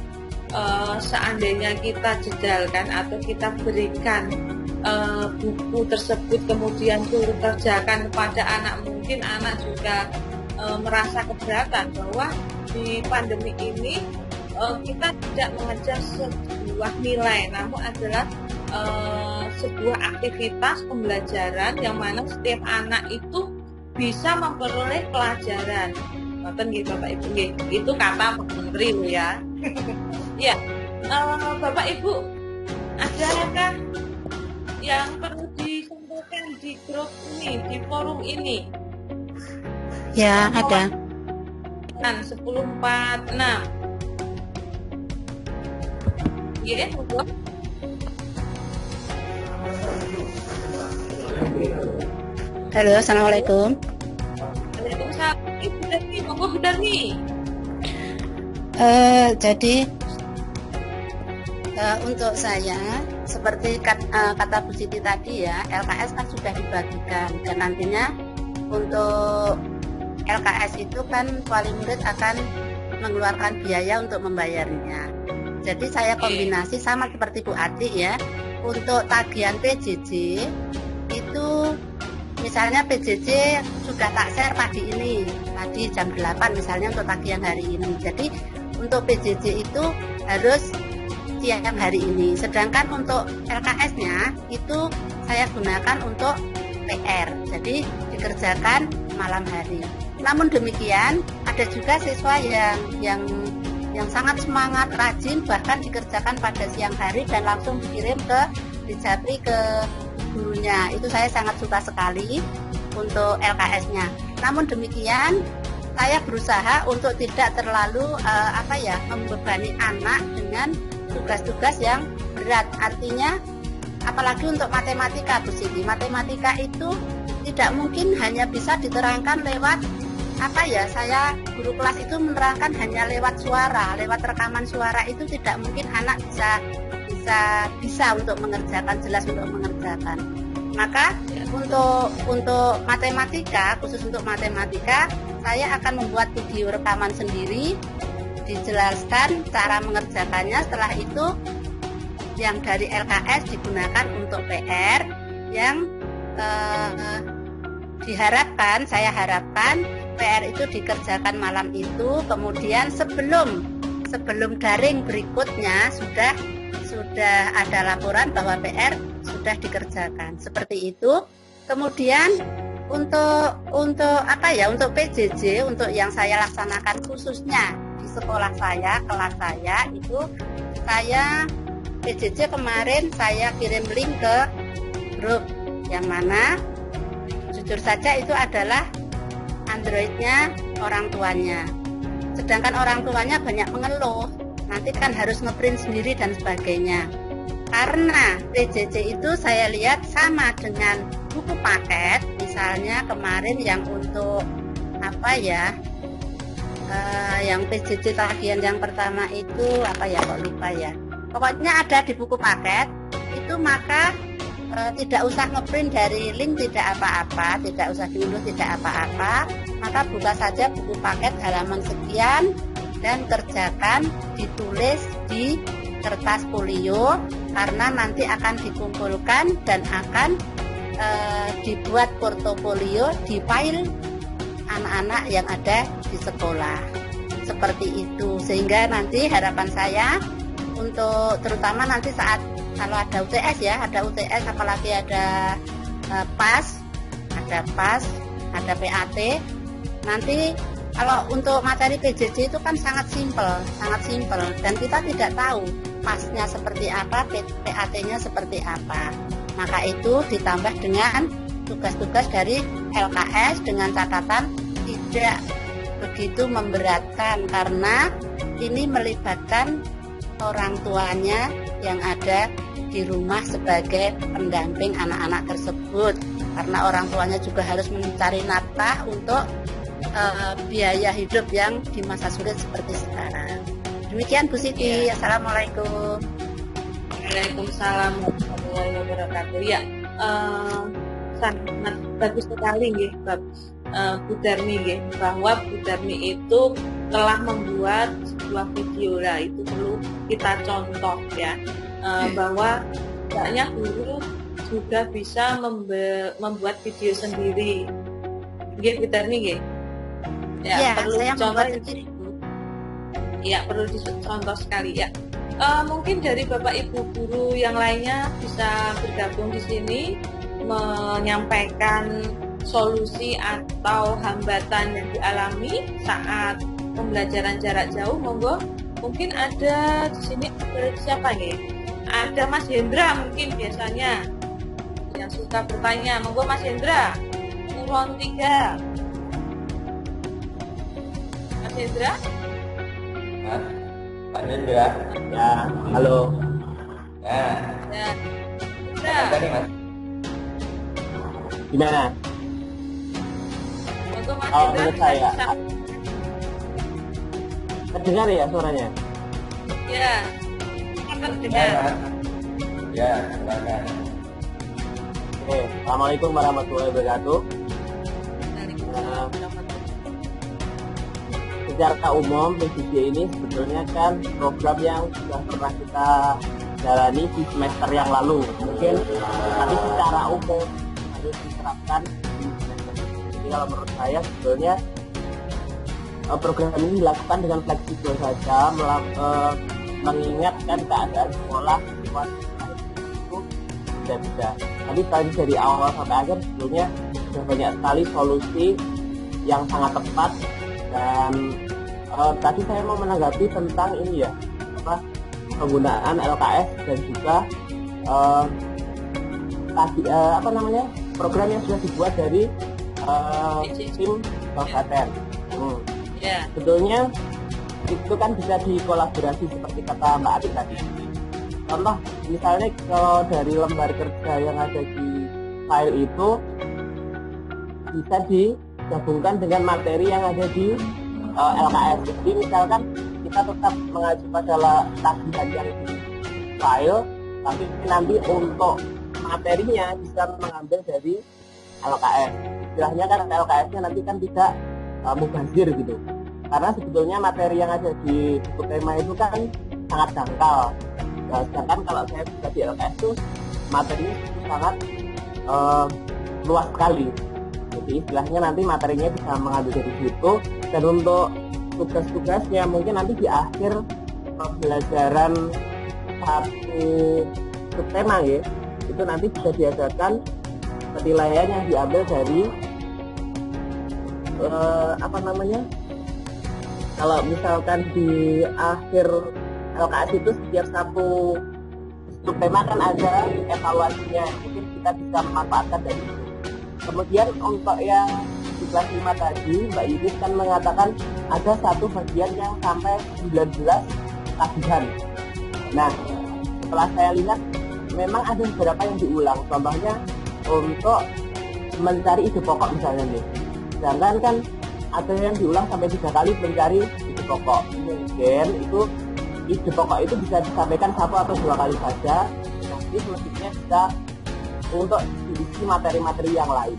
seandainya kita jedalkan atau kita berikan buku tersebut kemudian suruh kerjakan kepada anak, mungkin anak juga merasa keberatan bahwa di pandemi ini kita tidak mengejar sebuah nilai, namun adalah sebuah aktivitas pembelajaran yang mana setiap anak itu bisa memperoleh pelajaran. Ngoten nggih Bapak Ibu nggih. Itu kata Menteri ya. Ya, Bapak Ibu, adakah yang perlu disampaikan di grup ini, di forum ini? Ya, ada. 10.46. Iya, monggo. Halo, assalamualaikum. Waalaikumsalam. Ibu Darmi, monggo Bu Darmi. Jadi untuk saya seperti kata Bu Siti tadi ya, LKS kan sudah dibagikan dan nantinya untuk LKS itu kan wali murid akan mengeluarkan biaya untuk membayarnya. Jadi saya kombinasi sama seperti Bu Ati ya. Untuk tagihan PJJ itu misalnya PJJ sudah tak share tadi jam 8 misalnya untuk tagihan hari ini. Jadi untuk PJJ itu harus siang hari ini. Sedangkan untuk LKS-nya itu saya gunakan untuk PR. Jadi dikerjakan malam hari. Namun demikian ada juga siswa yang sangat semangat, rajin, bahkan dikerjakan pada siang hari dan langsung dikirim dijapri ke gurunya. Itu saya sangat suka sekali untuk LKS-nya. Namun demikian saya berusaha untuk tidak terlalu membebani anak dengan tugas-tugas yang berat. Artinya apalagi untuk matematika Bu Siti. Matematika itu tidak mungkin hanya bisa diterangkan lewat saya guru kelas itu menerangkan hanya lewat suara, lewat rekaman suara itu tidak mungkin anak bisa untuk mengerjakan, jelas untuk mengerjakan. Maka untuk matematika, khusus untuk matematika, saya akan membuat video rekaman sendiri, dijelaskan cara mengerjakannya. Setelah itu yang dari LKS digunakan untuk PR yang saya harapkan PR itu dikerjakan malam itu, kemudian sebelum daring berikutnya sudah ada laporan bahwa PR sudah dikerjakan. Seperti itu. Kemudian untuk PJJ, untuk yang saya laksanakan khususnya di sekolah saya, kelas saya itu, saya PJJ kemarin saya kirim link ke grup yang mana jujur saja itu adalah Android-nya orang tuanya. Sedangkan orang tuanya banyak mengeluh, nanti kan harus ngeprint sendiri dan sebagainya. Karena PJJ itu saya lihat sama dengan buku paket, misalnya kemarin yang untuk yang PJJ tagihan yang pertama itu kok lupa ya. Pokoknya ada di buku paket itu, maka tidak usah ngeprint dari link, tidak apa-apa, tidak usah diunduh, tidak apa-apa. Maka buka saja buku paket halaman sekian dan kerjakan, ditulis di kertas folio, karena nanti akan dikumpulkan dan akan dibuat portofolio di file anak-anak yang ada di sekolah. Seperti itu, sehingga nanti harapan saya untuk terutama nanti saat kalau ada UTS ya, apalagi ada PAS, ada PAT. Nanti kalau untuk materi PJJ itu kan sangat simpel, dan kita tidak tahu PAS-nya seperti apa, PAT-nya seperti apa. Maka itu ditambah dengan tugas-tugas dari LKS dengan catatan tidak begitu memberatkan, karena ini melibatkan orang tuanya yang ada di rumah sebagai pendamping anak-anak tersebut, karena orang tuanya juga harus mencari nafkah untuk biaya hidup yang di masa sulit seperti sekarang. Demikian Bu Siti. Assalamualaikum. Waalaikumsalam warahmatullahi wabarakatuh. Ya, sangat bagus sekali nggih, Bu Darmi nggih, bahwa Bu Darmi itu telah membuat sebuah video lah, itu perlu kita contoh ya, bahwa banyak guru juga bisa membuat video sendiri. Nggih, Bu Darmi nggih. Ya, perlu contoh sendiri. Ya, perlu dicontoh sekali ya. Mungkin dari Bapak Ibu guru yang lainnya bisa bergabung di sini menyampaikan solusi atau hambatan yang dialami saat pembelajaran jarak jauh. Monggo. Mungkin ada di sini siapa nih? Ada Mas Hendra mungkin biasanya yang suka bertanya. Monggo Mas Hendra. Uron 3. Mas Hendra? Pak Hendra. Ya, halo. Ya. Ya. Tadi Mas. Gimana? Untuk Mas Kalau Hendra menurut saya, bisa. terdengar ya suaranya? Ya, terdengar. Ya, silakan. Oke, Assalamualaikum warahmatullahi wabarakatuh. Secara umum PJJ ini sebetulnya kan program yang sudah pernah kita jalani di semester yang lalu, mungkin tapi secara umum harus diterapkan di semester ini. Jadi kalau menurut saya sebetulnya program ini dilakukan dengan fleksibel saja, mengingatkan keadaan sekolah itu tidak. Tapi tadi dari awal sampai akhir sebetulnya sudah banyak sekali solusi yang sangat tepat. Dan tadi saya mau menanggapi tentang ini ya, penggunaan LKS dan juga program yang sudah dibuat dari tim kabupaten. Sebetulnya itu kan bisa dikolaborasi seperti kata Mbak Atik tadi. Contoh misalnya kalau dari lembar kerja yang ada di file itu bisa digabungkan dengan materi yang ada di LKS. Jadi misalkan kita tetap mengacu pada tagihan yang di file, tapi nanti untuk materinya bisa mengambil dari LKS. Istilahnya kan LKS-nya nanti kan tidak mubazir gitu. Karena sebetulnya materi yang ada di buku tema itu kan sangat dangkal. Nah, sedangkan kalau saya buka di LKS itu materinya sangat luas sekali. Jadi istilahnya nanti materinya bisa mengambil dari situ, dan untuk tugas-tugasnya mungkin nanti di akhir pembelajaran satu subtema ya, itu nanti bisa diadakan penilaian yang diambil dari kalau misalkan di akhir LKS itu setiap satu subtema kan ada evaluasinya, mungkin kita bisa memanfaatkan dari itu. Kemudian untuk yang di kelas 5 tadi, Mbak Yudis kan mengatakan ada satu bagian yang sampai 19 tagihan. Nah, setelah saya lihat memang ada beberapa yang diulang. Contohnya untuk mencari ide pokok misalnya nih. Sedangkan kan ada yang diulang sampai 3 kali mencari ide pokok. Mungkin itu ide pokok itu bisa disampaikan 1 atau 2 kali saja. Nanti selanjutnya bisa untuk diisi materi-materi yang lain.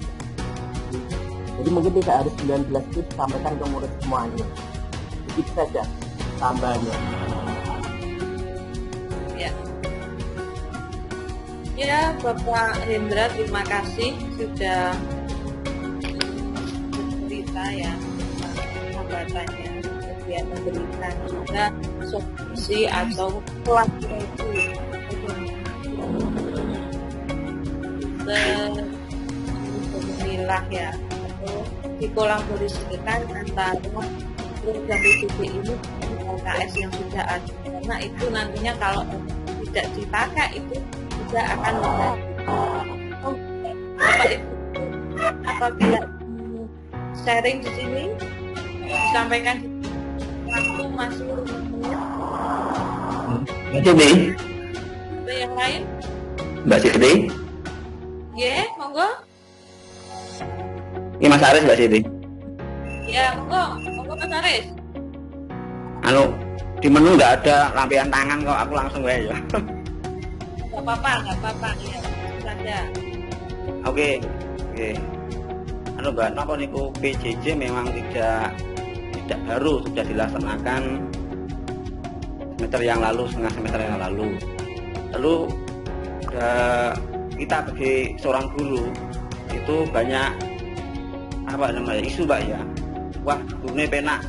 Jadi mungkin tidak harus 19 itu disampaikan ke murid semuanya. Itu saja tambahannya. Ya, Bapak Hendra, terima kasih sudah bercerita ya tentang hambatannya, kemudian memberikan juga solusi atau strategi memilah ya, atau dikolaborasikan antara program PJJ ini dengan LKS yang sudah ada, karena itu nantinya kalau tidak dipakai itu juga akan membantu. Bapak Ibu, apabila sharing di sini disampaikan waktu masih 5 menit. Mbak Siti. Ada yang lain? Mbak Siti. Ya, monggo. Ini Mas Aris, Mbak Siti. Ya, monggo Mas Aris. Di menu nggak ada lampian tangan kok, aku langsung ya. Nggak apa-apa ya, saja. Oke. Mbak, napa niku PJJ memang tidak baru, sudah dilaksanakan semester yang lalu, setengah semester yang lalu. Lalu kita sebagai seorang guru itu banyak isu Mbak ya. Wah, gurune penak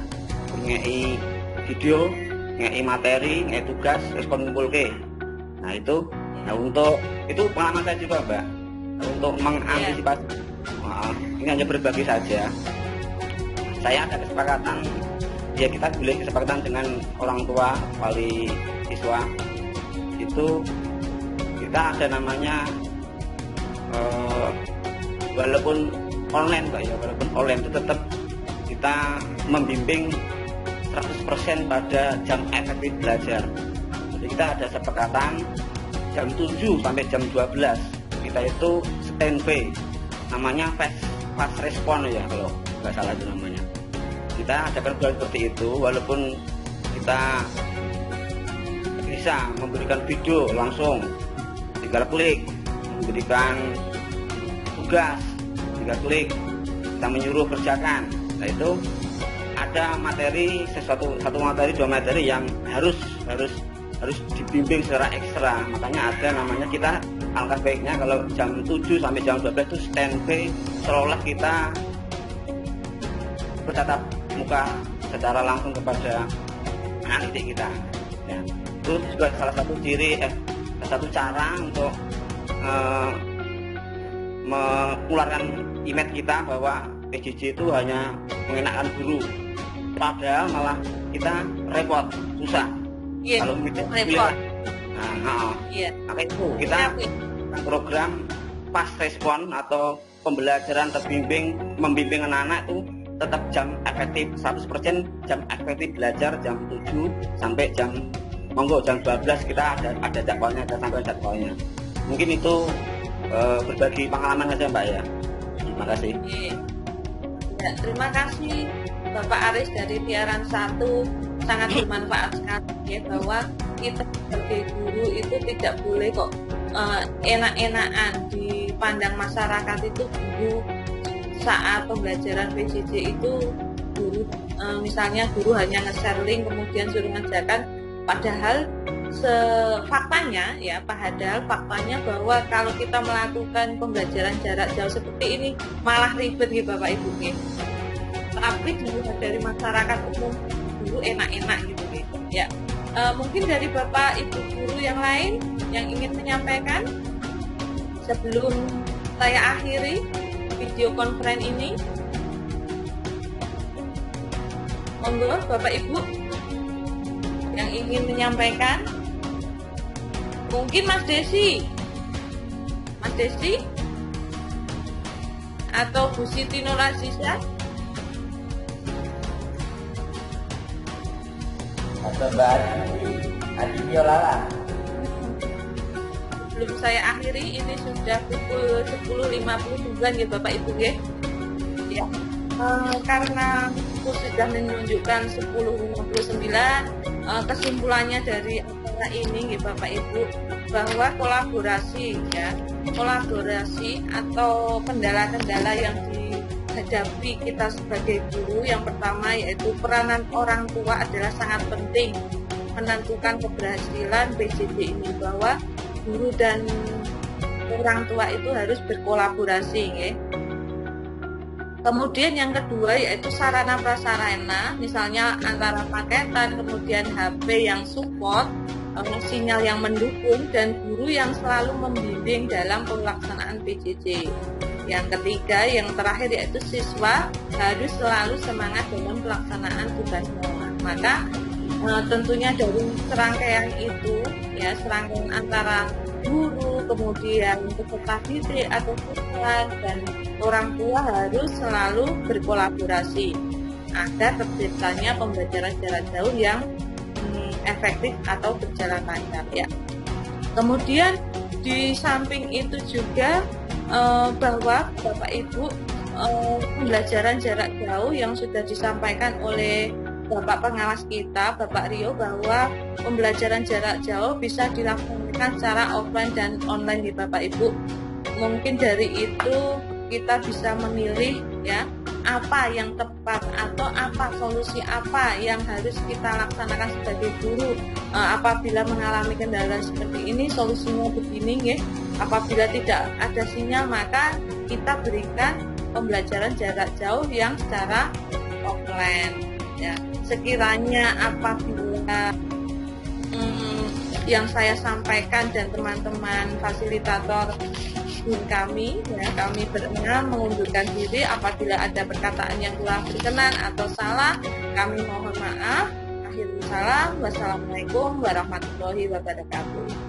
ngei video, ngei materi, ngei tugas, respon ngumpulke. Nah untuk itu pengalaman saya juga Mbak. Untuk mengantisipasi, ini hanya berbagi saja. Saya ada kesepakatan, ya kita boleh kesepakatan dengan orang tua, wali siswa. Itu kita ada namanya walaupun online Pak ya, walaupun online itu tetap kita membimbing 100% pada jam efektif belajar. Jadi kita ada kesepakatan jam 7 sampai jam 12 kita itu standby, namanya fast respon ya kalau nggak salah itu namanya. Kita ada kerja seperti itu, walaupun kita bisa memberikan video langsung, tinggal klik, memberikan tugas, tinggal klik, kita menyuruh kerjakan. Nah itu ada materi, satu materi, 2 materi yang harus dibimbing secara ekstra. Makanya ada namanya, kita alangkah baiknya kalau jam 7 sampai jam 12 itu standby, seolah kita bertatap muka secara langsung kepada anak didik kita ya. Itu juga salah satu cara untuk mengeluarkan image kita bahwa PJJ itu hanya mengenakan guru, padahal malah kita repot, susah. Kalau kita repot. Maka itu kita program fast respon atau pembelajaran terbimbing, membimbing anak-anak itu tetap jam efektif 100%, jam efektif belajar jam 7 sampai jam 12 kita ada jadwalnya, ada sampai jadwalnya. Mungkin itu berbagi pengalaman saja Mbak ya. Terima kasih. Ya, terima kasih Bapak Aris dari Tiaran 1, sangat bermanfaat sekali ya, bahwa kita sebagai guru itu tidak boleh kok enak-enakan dipandang masyarakat itu. Guru saat pembelajaran PJJ itu misalnya guru hanya nge-share link kemudian suruh ngerjakan, padahal faktanya bahwa kalau kita melakukan pembelajaran jarak jauh seperti ini malah ribet gitu Bapak Ibu gitu. Tapi dilihat dari masyarakat umum guru enak-enak gitu. Ya, mungkin dari Bapak Ibu guru yang lain yang ingin menyampaikan sebelum saya akhiri video konferensi ini. Monggo Bapak Ibu yang ingin menyampaikan. Mungkin Mas Desi atau Bu Siti Nurasisa atau Mbak Adi Yolala. Sebelum saya akhiri, ini sudah pukul 10.59 ya Bapak Ibu ya. Karena aku sudah menunjukkan 10.59, kesimpulannya dari acara ini ya Bapak Ibu, bahwa kolaborasi atau kendala-kendala yang dihadapi kita sebagai guru, yang pertama yaitu peranan orang tua adalah sangat penting menentukan keberhasilan PJJ ini, bahwa guru dan orang tua itu harus berkolaborasi ya. Kemudian yang kedua yaitu sarana prasarana, misalnya antara paketan, kemudian HP yang support, sinyal yang mendukung, dan guru yang selalu membimbing dalam pelaksanaan PJJ. Yang ketiga, yang terakhir yaitu siswa harus selalu semangat dalam pelaksanaan tugasnya. Maka tentunya dari serangkaian itu ya, serangkaian antara guru, kemudian peserta didik atau siswa dan orang tua harus selalu berkolaborasi. agar terciptanya pembelajaran jarak jauh yang efektif atau berjalan lancar ya. Kemudian di samping itu juga bahwa Bapak Ibu pembelajaran jarak jauh yang sudah disampaikan oleh Bapak pengawas kita, Bapak Rio, bahwa pembelajaran jarak jauh bisa dilaksanakan secara offline dan online di Bapak Ibu. Mungkin dari itu kita bisa memilih ya apa yang tepat atau apa solusi apa yang harus kita laksanakan sebagai guru apabila mengalami kendala seperti ini, solusinya begini ya. Apabila tidak ada sinyal maka kita berikan pembelajaran jarak jauh yang secara offline ya. Sekiranya apabila yang saya sampaikan dan teman-teman fasilitator kami ya, kami berenam mengundurkan diri. Apabila ada perkataan yang kurang berkenan atau salah, kami mohon maaf. Akhirul salam. Wassalamualaikum warahmatullahi wabarakatuh.